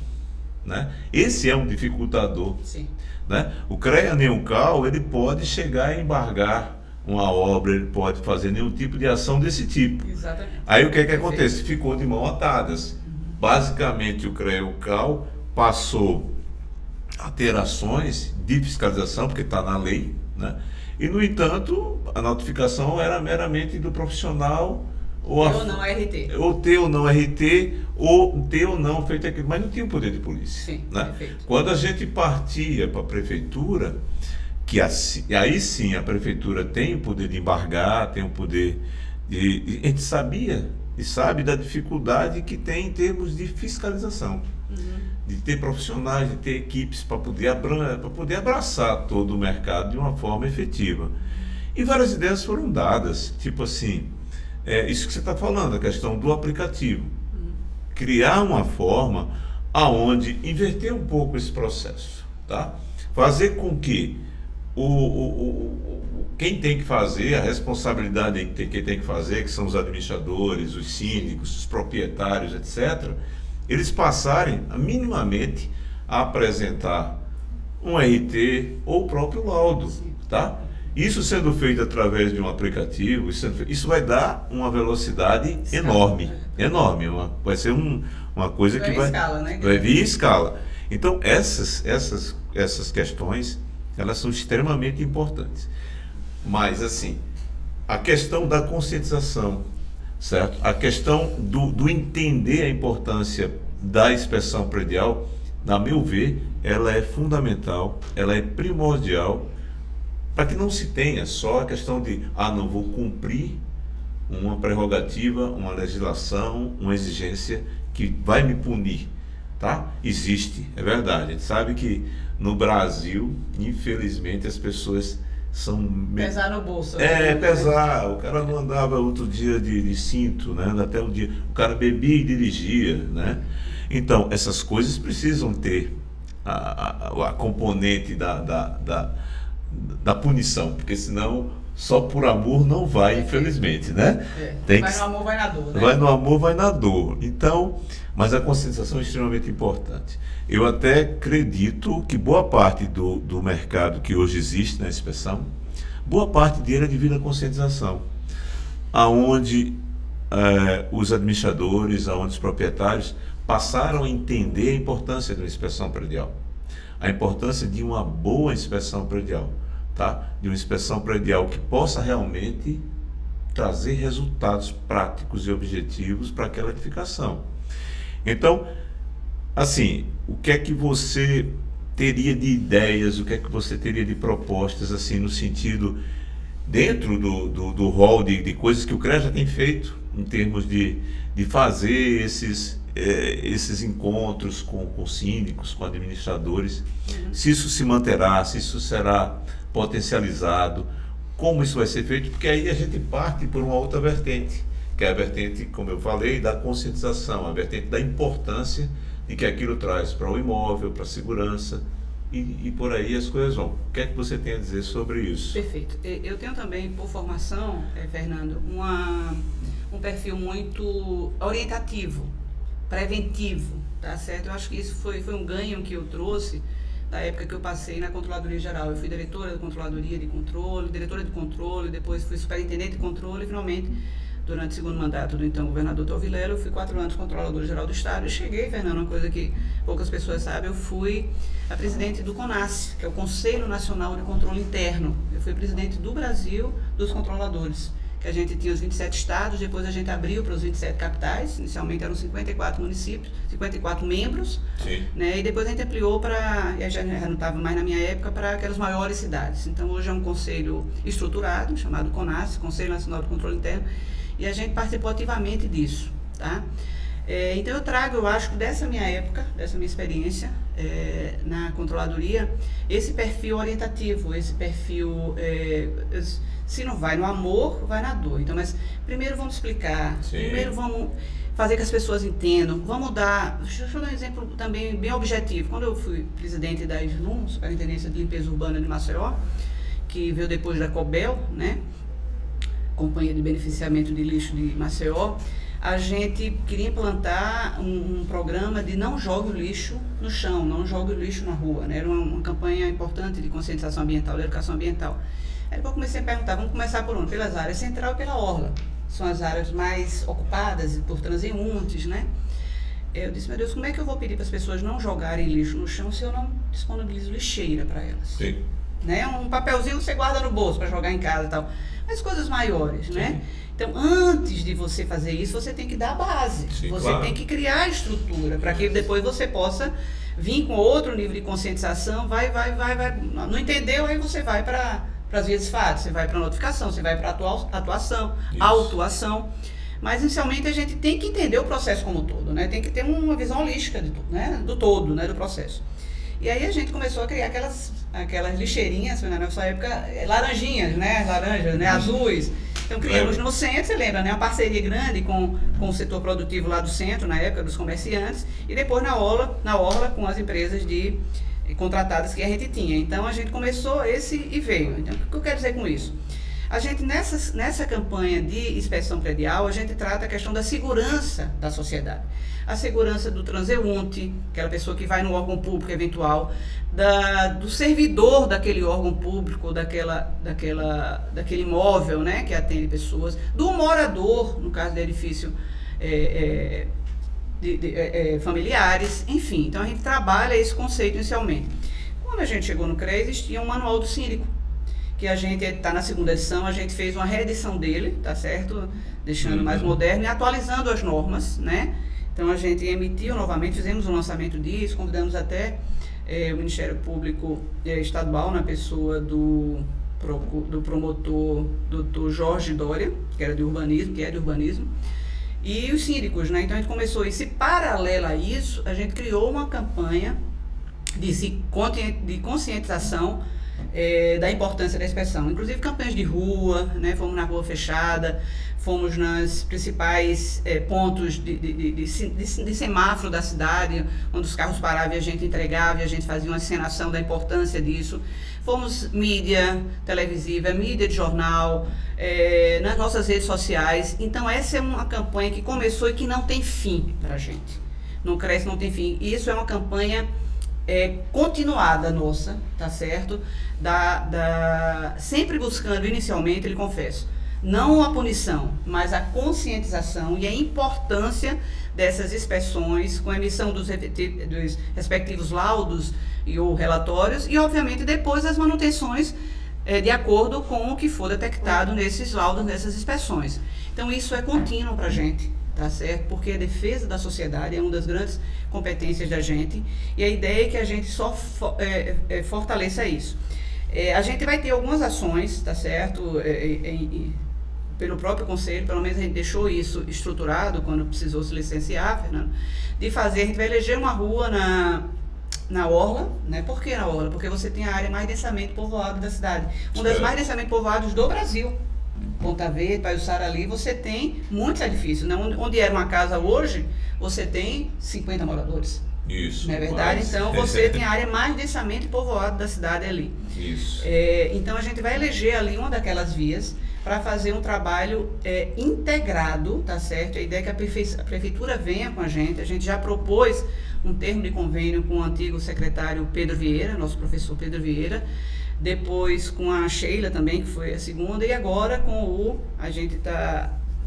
né? Esse é um dificultador. Sim. Né? O CREA nem o CAL, ele pode chegar a embargar uma obra, ele pode fazer nenhum tipo de ação desse tipo. Exatamente. Aí o que acontece? Ficou de mão atadas. Basicamente o CREA e o CAL passou a ter ações de fiscalização, porque está na lei, né? E, no entanto, a notificação era meramente do profissional ou não RT. Ou ter ou não RT, ou ter ou não feito aquilo, mas não tinha o poder de polícia. Sim, né? Perfeito. Quando a gente partia para a prefeitura, aí sim a prefeitura tem o poder de embargar, tem o poder de... A gente sabia e sabe da dificuldade que tem em termos de fiscalização, de ter profissionais, de ter equipes para poder abraçar todo o mercado de uma forma efetiva. E várias ideias foram dadas, tipo assim, isso que você está falando, a questão do aplicativo. Criar uma forma aonde inverter um pouco esse processo, tá? Fazer com que quem tem que fazer, a responsabilidade de quem tem que fazer, que são os administradores, os síndicos, os proprietários, etc., eles passarem minimamente a apresentar um RT ou o próprio laudo, tá? Isso sendo feito através de um aplicativo, isso vai dar uma velocidade enorme, vai ser uma coisa que vai escala, né? Vai vir em escala. Então, essas questões, elas são extremamente importantes. Mas, assim, a questão da conscientização, certo? A questão do entender a importância da inspeção predial, na meu ver, ela é fundamental, ela é primordial, para que não se tenha só a questão de, não vou cumprir uma prerrogativa, uma legislação, uma exigência que vai me punir, tá? Existe, é verdade. A gente sabe que no Brasil, infelizmente, as pessoas são... Pesar no bolso. Pesar. O cara não andava outro dia de cinto, né? Até um dia. O cara bebia e dirigia, né? Então, essas coisas precisam ter a componente da punição, porque senão só por amor não vai, infelizmente, né? Vai no amor, vai na dor, né? Vai no amor, vai na dor. Então, mas a conscientização é extremamente importante. Eu até acredito que boa parte do mercado que hoje existe na inspeção, boa parte dele é devido à conscientização, aonde os administradores, aonde os proprietários passaram a entender a importância da inspeção predial, a importância de uma boa inspeção predial, tá? De uma inspeção predial que possa realmente trazer resultados práticos e objetivos para aquela edificação. Então, assim, o que é que você teria de ideias, o que é que você teria de propostas, assim, no sentido, dentro do rol de coisas que o CREA já tem feito, em termos de fazer esses encontros com síndicos, com administradores, se isso se manterá, se isso será potencializado, como isso vai ser feito, porque aí a gente parte por uma outra vertente, que é a vertente, como eu falei, da conscientização, a vertente da importância de que aquilo traz para o imóvel, para a segurança, e por aí as coisas vão. O que é que você tem a dizer sobre isso? Perfeito. Eu tenho também, por formação, Fernando, um perfil muito orientativo, preventivo, tá certo? Eu acho que isso foi um ganho que eu trouxe da época que eu passei na Controladoria Geral. Eu fui diretora da Controladoria de Controle, diretora de Controle, depois fui superintendente de Controle e, finalmente, durante o segundo mandato do então governador Théo Vilela, eu fui 4 anos Controlador Geral do Estado e cheguei, Fernando, uma coisa que poucas pessoas sabem, eu fui a presidente do CONAS, que é o Conselho Nacional de Controle Interno. Eu fui presidente do Brasil dos controladores, que a gente tinha os 27 estados, depois a gente abriu para os 27 capitais, inicialmente eram 54 municípios, 54 membros, né, e depois a gente ampliou para, já não estava mais na minha época, para aquelas maiores cidades. Então hoje é um conselho estruturado, chamado CONAS, Conselho Nacional de Controle Interno, e a gente participou ativamente disso, tá? Então eu trago, eu acho, dessa minha época, dessa minha experiência na controladoria, esse perfil orientativo, esse perfil, se não vai no amor, vai na dor. Então, mas primeiro vamos explicar, primeiro vamos fazer que as pessoas entendam, vamos dar, deixa eu dar um exemplo também bem objetivo. Quando eu fui presidente da SNUM, Superintendência de Limpeza Urbana de Maceió, que veio depois da COBEL, né, Companhia de Beneficiamento de Lixo de Maceió, a gente queria implantar um programa de não jogue o lixo no chão, não jogue o lixo na rua, né? Era uma campanha importante de conscientização ambiental, de educação ambiental. Aí depois eu comecei a perguntar, vamos começar por onde? Pelas áreas central e pela orla. São as áreas mais ocupadas por transeuntes, né? Eu disse, meu Deus, como é que eu vou pedir para as pessoas não jogarem lixo no chão se eu não disponibilizo lixeira para elas? Sim. Né? Um papelzinho você guarda no bolso para jogar em casa e tal. Mas coisas maiores, né? Então, antes de você fazer isso, você tem que dar a base. Você tem que criar a estrutura para que depois você possa vir com outro nível de conscientização. Vai. Não entendeu? Aí você vai para as vias de fato, você vai para a notificação, você vai para a atuação, autuação. Mas, inicialmente, a gente tem que entender o processo como um todo, né? Tem que ter uma visão holística do todo, né? Do processo. E aí a gente começou a criar aquelas lixeirinhas, na nossa época, laranjinhas, né? Laranjas, né? Azuis. Então, criamos no centro, você lembra, né? Uma parceria grande com o setor produtivo lá do centro, na época dos comerciantes, e depois na orla com as empresas contratadas que a gente tinha. Então, a gente começou e veio. Então, o que eu quero dizer com isso? A gente, nessa campanha de inspeção predial, a gente trata a questão da segurança da sociedade. A segurança do transeunte, aquela pessoa que vai no órgão público eventual, do servidor daquele órgão público, daquele imóvel, né, que atende pessoas, do morador, no caso do edifício familiares, enfim. Então, a gente trabalha esse conceito inicialmente. Quando a gente chegou no CREA, existia um manual do síndico, que a gente está na segunda edição, a gente fez uma reedição dele, tá certo? Deixando mais moderno e atualizando as normas, né? Então, a gente emitiu novamente, fizemos um lançamento disso, convidamos até o Ministério Público Estadual, na pessoa do promotor Dr. Jorge Dória, que é de urbanismo, e os síndicos, né? Então, a gente começou isso, e paralelo a isso, a gente criou uma campanha de conscientização da importância da inspeção, inclusive campanhas de rua, né? Fomos na rua fechada, fomos nos principais pontos de semáforo da cidade, onde os carros paravam e a gente entregava, e a gente fazia uma encenação da importância disso. Fomos mídia televisiva, mídia de jornal, nas nossas redes sociais. Então, essa é uma campanha que começou e que não tem fim para a gente. Não cresce, não tem fim. E isso é uma campanha continuada nossa, tá certo? Sempre buscando, inicialmente, lhe confesso, não a punição, mas a conscientização e a importância dessas inspeções, com a emissão dos respectivos laudos ou relatórios, e, obviamente, depois as manutenções de acordo com o que for detectado nesses laudos, nessas inspeções. Então, isso é contínuo para a gente, tá certo? Porque a defesa da sociedade é uma das grandes competências da gente, e a ideia é que a gente só fortaleça isso. A gente vai ter algumas ações, tá certo? Pelo próprio Conselho, pelo menos a gente deixou isso estruturado quando precisou se licenciar, Fernando, a gente vai eleger uma rua na orla, né? Por que na orla? Porque você tem a área mais densamente povoada da cidade, uma das mais densamente povoadas do Brasil. Ponta Verde, Paiuçara, ali, você tem muitos edifícios, né? Onde era uma casa hoje, você tem 50 moradores. Isso. Não é verdade? Então, você tem a área mais densamente povoada da cidade ali. Isso. Então, a gente vai eleger ali uma daquelas vias para fazer um trabalho integrado, tá certo? A ideia é que a prefeitura venha com a gente já propôs um termo de convênio com o antigo secretário Pedro Vieira, nosso professor Pedro Vieira, depois com a Sheila também, que foi a segunda, e agora a gente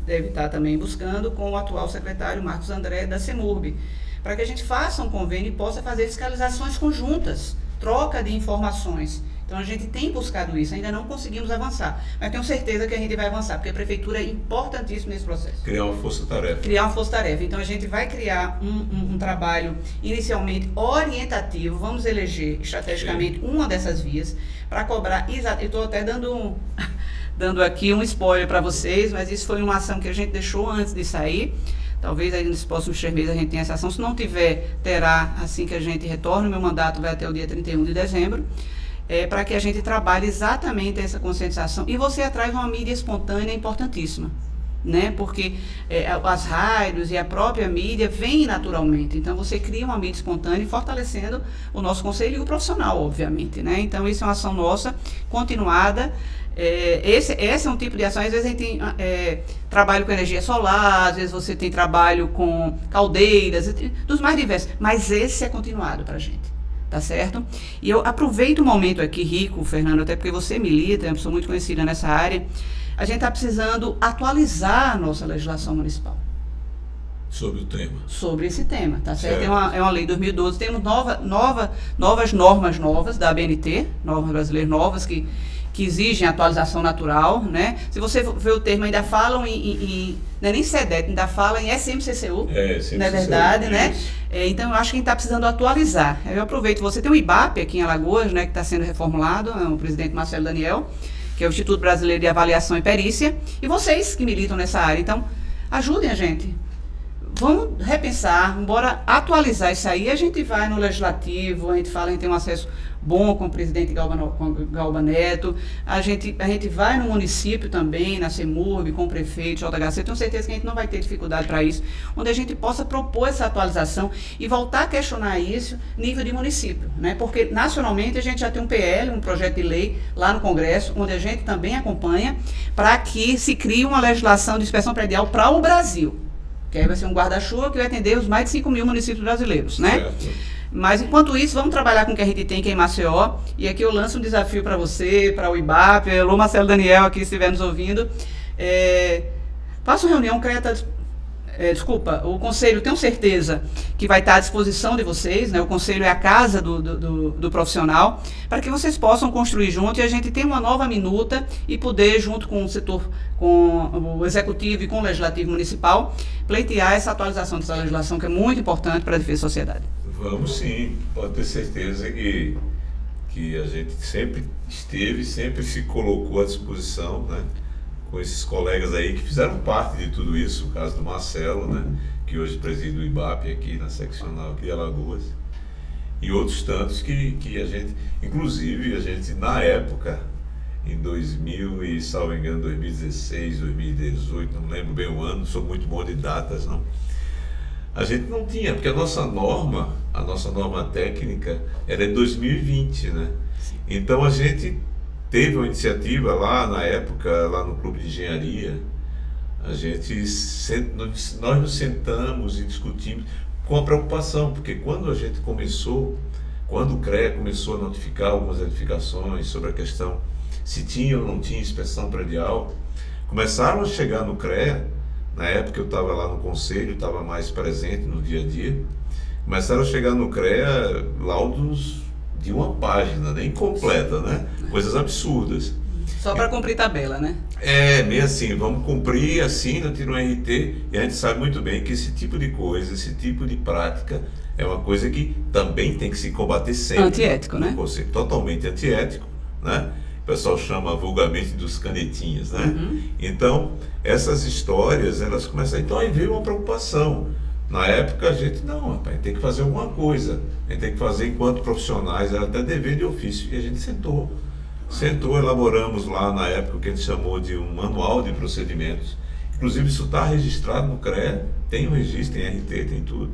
deve estar também buscando com o atual secretário Marcos André da CEMURB, para que a gente faça um convênio e possa fazer fiscalizações conjuntas, troca de informações. Então, a gente tem buscado isso, ainda não conseguimos avançar, mas tenho certeza que a gente vai avançar, porque a prefeitura é importantíssima nesse processo. Criar uma força-tarefa. Criar uma força-tarefa. Então, a gente vai criar um trabalho inicialmente orientativo, vamos eleger estrategicamente uma dessas vias, para cobrar, eu estou até dando aqui um spoiler para vocês, mas isso foi uma ação que a gente deixou antes de sair. Talvez aí nos próximos 3 meses a gente tenha essa ação, se não tiver, terá assim que a gente retorne. O meu mandato vai até o dia 31 de dezembro. Para que a gente trabalhe exatamente essa conscientização. E você traz uma mídia espontânea importantíssima, né? Porque as rádios e a própria mídia vêm naturalmente. Então, você cria uma mídia espontânea, fortalecendo o nosso conselho e o profissional, obviamente, né? Então, isso é uma ação nossa, continuada. Esse é um tipo de ação. Às vezes a gente tem trabalho com energia solar, às vezes você tem trabalho com caldeiras, dos mais diversos. Mas esse é continuado para a gente. Tá certo? E eu aproveito o momento aqui, Rico, Fernando, até porque você milita, é uma pessoa muito conhecida nessa área. A gente está precisando atualizar a nossa legislação municipal. Sobre o tema. Sobre esse tema, tá certo? É uma lei de 2012, temos novas normas novas da ABNT, normas brasileiras novas, que exigem atualização natural, né? Se você ver o termo, ainda falam não é nem SEDET, ainda falam em SMCCU, não é verdade, né? Então, eu acho que a gente está precisando atualizar. Eu aproveito, você tem o IBAP aqui em Alagoas, né, que está sendo reformulado, o presidente Marcelo Daniel, que é o Instituto Brasileiro de Avaliação e Perícia, e vocês que militam nessa área. Então, ajudem a gente. Vamos repensar, bora atualizar isso aí. A gente vai no Legislativo, a gente fala, a gente tem um acesso bom com o presidente Galba Neto, a gente vai no município também, na CEMURB, com o prefeito, JHC, eu tenho certeza que a gente não vai ter dificuldade para isso, onde a gente possa propor essa atualização e voltar a questionar isso nível de município, né? Porque nacionalmente a gente já tem um PL, um projeto de lei lá no Congresso, onde a gente também acompanha para que se crie uma legislação de inspeção predial para o Brasil. Que aí vai ser um guarda-chuva que vai atender os mais de 5 mil municípios brasileiros, né? Certo. Mas, enquanto isso, vamos trabalhar com o que a gente tem aqui em Maceió. E aqui eu lanço um desafio para você, para o IBAP, alô Marcelo Daniel aqui, se estiver nos ouvindo. Faça uma reunião, o Conselho, tenho certeza que vai estar à disposição de vocês, né? O Conselho é a casa do profissional, para que vocês possam construir junto e a gente tenha uma nova minuta e poder, junto com o setor, com o Executivo e com o Legislativo Municipal, pleitear essa atualização dessa legislação que é muito importante para a defesa da sociedade. Vamos sim, pode ter certeza que a gente sempre esteve, sempre se colocou à disposição, né? Com esses colegas aí que fizeram parte de tudo isso, o caso do Marcelo, né, que hoje preside o IBAP aqui na seccional aqui de Alagoas, e outros tantos que a gente, inclusive a gente na época, em 2000 e salvo engano 2016, 2018, não lembro bem o ano, não sou muito bom de datas não, a gente não tinha, porque a nossa norma técnica era de 2020, né, então a gente teve uma iniciativa lá na época, lá no Clube de Engenharia, nós nos sentamos e discutimos com a preocupação, porque quando o CREA começou a notificar algumas edificações sobre a questão se tinha ou não tinha inspeção predial, começaram a chegar no CREA, na época eu estava lá no Conselho, estava mais presente no dia a dia, começaram a chegar no CREA laudos de uma página, nem completa, né? Coisas absurdas. Só para cumprir tabela, né? Meio assim, vamos cumprir, assina, tira um RT, e a gente sabe muito bem que esse tipo de coisa, esse tipo de prática, é uma coisa que também tem que se combater sempre. Antiético, né? Conceito totalmente antiético, né? O pessoal chama vulgarmente dos canetinhas, né? Uhum. Então, essas histórias, elas começam... Então, aí veio uma preocupação. Na época, a gente, não, rapaz, tem que fazer alguma coisa. A gente tem que fazer enquanto profissionais, era até dever de ofício. E a gente sentou, elaboramos lá, na época, o que a gente chamou de um manual de procedimentos. Inclusive, isso está registrado no CREA, tem um registro, tem RT, tem tudo.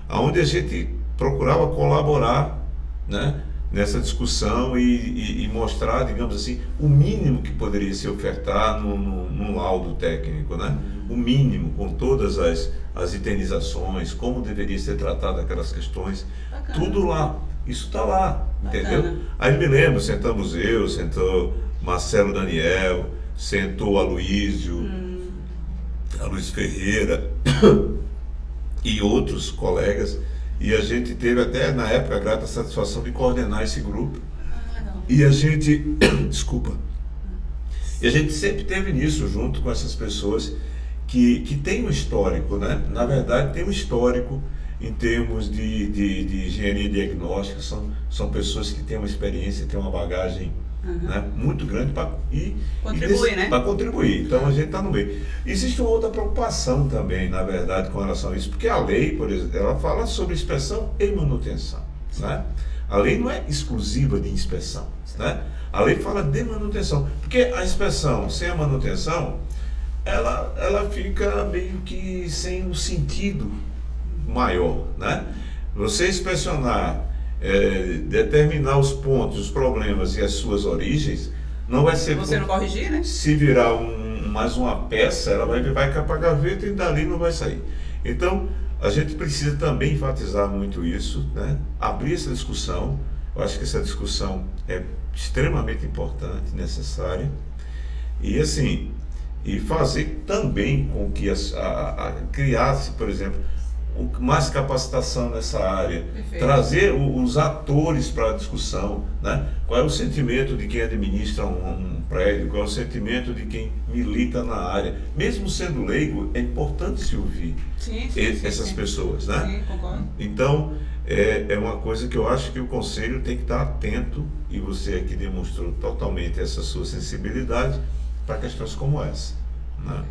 Onde a gente procurava colaborar, né, nessa discussão e mostrar, digamos assim, o mínimo que poderia se ofertar num laudo técnico, né? O mínimo, com todas as itemizações, como deveria ser tratada aquelas questões, bacana. Tudo lá, isso está lá, entendeu? Bacana. Aí me lembro, sentou Marcelo Daniel, sentou Aloysio Ferreira e outros colegas, e a gente teve até na época a grata satisfação de coordenar esse grupo. E a gente, desculpa, e a gente sempre teve nisso junto com essas pessoas que tem um histórico, né? Na verdade tem um histórico em termos de engenharia diagnóstica, são pessoas que têm uma experiência, têm uma bagagem, né, muito grande para contribuir, né? Para contribuir. Então a gente está no meio. Existe uma outra preocupação também, na verdade, com relação a isso, porque a lei, por exemplo, ela fala sobre inspeção e manutenção, né? A lei não é exclusiva de inspeção, né? A lei fala de manutenção, porque a inspeção sem a manutenção, ela fica meio que sem um sentido maior, né? Você inspecionar, determinar os pontos, os problemas e as suas origens, não vai ser... Você não corrigir, né? Se virar mais uma peça, ela vai para a gaveta e dali não vai sair. Então, a gente precisa também enfatizar muito isso, né? Abrir essa discussão. Eu acho que essa discussão é extremamente importante, necessária. E assim, e fazer também com que criasse, por exemplo, mais capacitação nessa área. Perfeito. Trazer os atores para a discussão, né? Qual é o sentimento de quem administra um prédio, qual é o sentimento de quem milita na área. Mesmo sendo leigo, é importante se ouvir essas pessoas, né? Sim, concordo. Então, é uma coisa que eu acho que o Conselho tem que estar atento, e você aqui demonstrou totalmente essa sua sensibilidade para questões como essa, né?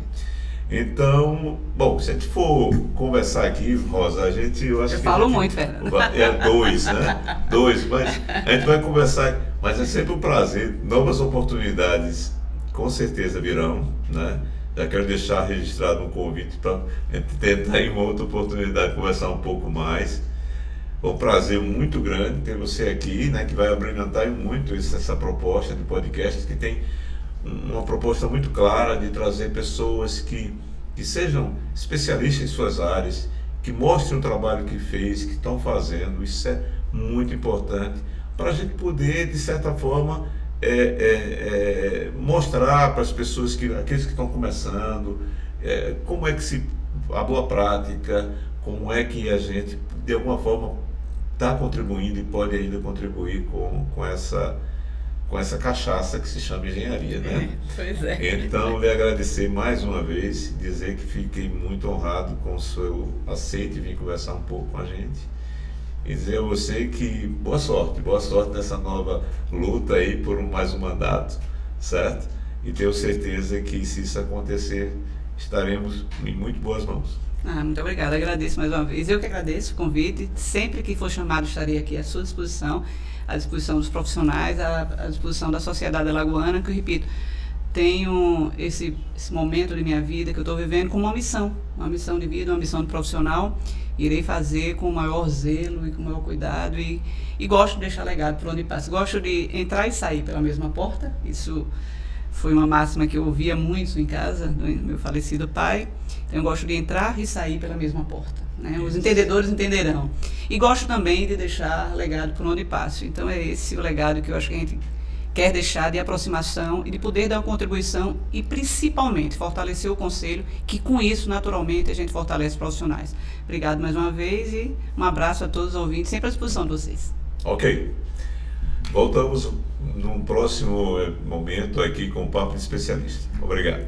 Então, bom, se a gente for conversar aqui, Rosa, eu acho Eu que falo muito, Fernando. é dois, né? Dois, mas a gente vai conversar, mas é sempre um prazer, novas oportunidades com certeza virão, né? Já quero deixar registrado um convite para a gente tentar em uma outra oportunidade conversar um pouco mais. É um prazer muito grande ter você aqui, né? Que vai abrilhantar muito essa proposta de podcast, que tem uma proposta muito clara de trazer pessoas que sejam especialistas em suas áreas, que mostrem o trabalho que fez, que estão fazendo. Isso é muito importante para a gente poder, de certa forma, mostrar para as pessoas, aqueles que estão começando, como é que a boa prática, como é que a gente, de alguma forma, está contribuindo e pode ainda contribuir com essa cachaça que se chama engenharia, né? Pois é. Então, lhe agradecer mais uma vez, dizer que fiquei muito honrado com o seu aceite e vir conversar um pouco com a gente. E dizer a você que boa sorte nessa nova luta aí por mais um mandato, certo? E tenho certeza que, se isso acontecer, estaremos em muito boas mãos. Muito obrigada, agradeço mais uma vez. Eu que agradeço o convite. Sempre que for chamado, estarei aqui à sua disposição, à disposição dos profissionais, à disposição da sociedade alagoana, que eu repito, tenho esse momento de minha vida que eu estou vivendo com uma missão de vida, uma missão de profissional. Irei fazer com o maior zelo e com o maior cuidado e gosto de deixar legado por onde passo. Gosto de entrar e sair pela mesma porta. Isso foi uma máxima que eu ouvia muito em casa, do meu falecido pai. Então eu gosto de entrar e sair pela mesma porta, né? Os entendedores entenderão. E gosto também de deixar legado por onde passo. Então é esse o legado que eu acho que a gente quer deixar, de aproximação e de poder dar uma contribuição e, principalmente, fortalecer o Conselho, que com isso, naturalmente, a gente fortalece os profissionais. Obrigado mais uma vez e um abraço a todos os ouvintes, sempre à disposição de vocês. Ok. Voltamos num próximo momento aqui com o Papo de Especialista. Obrigado.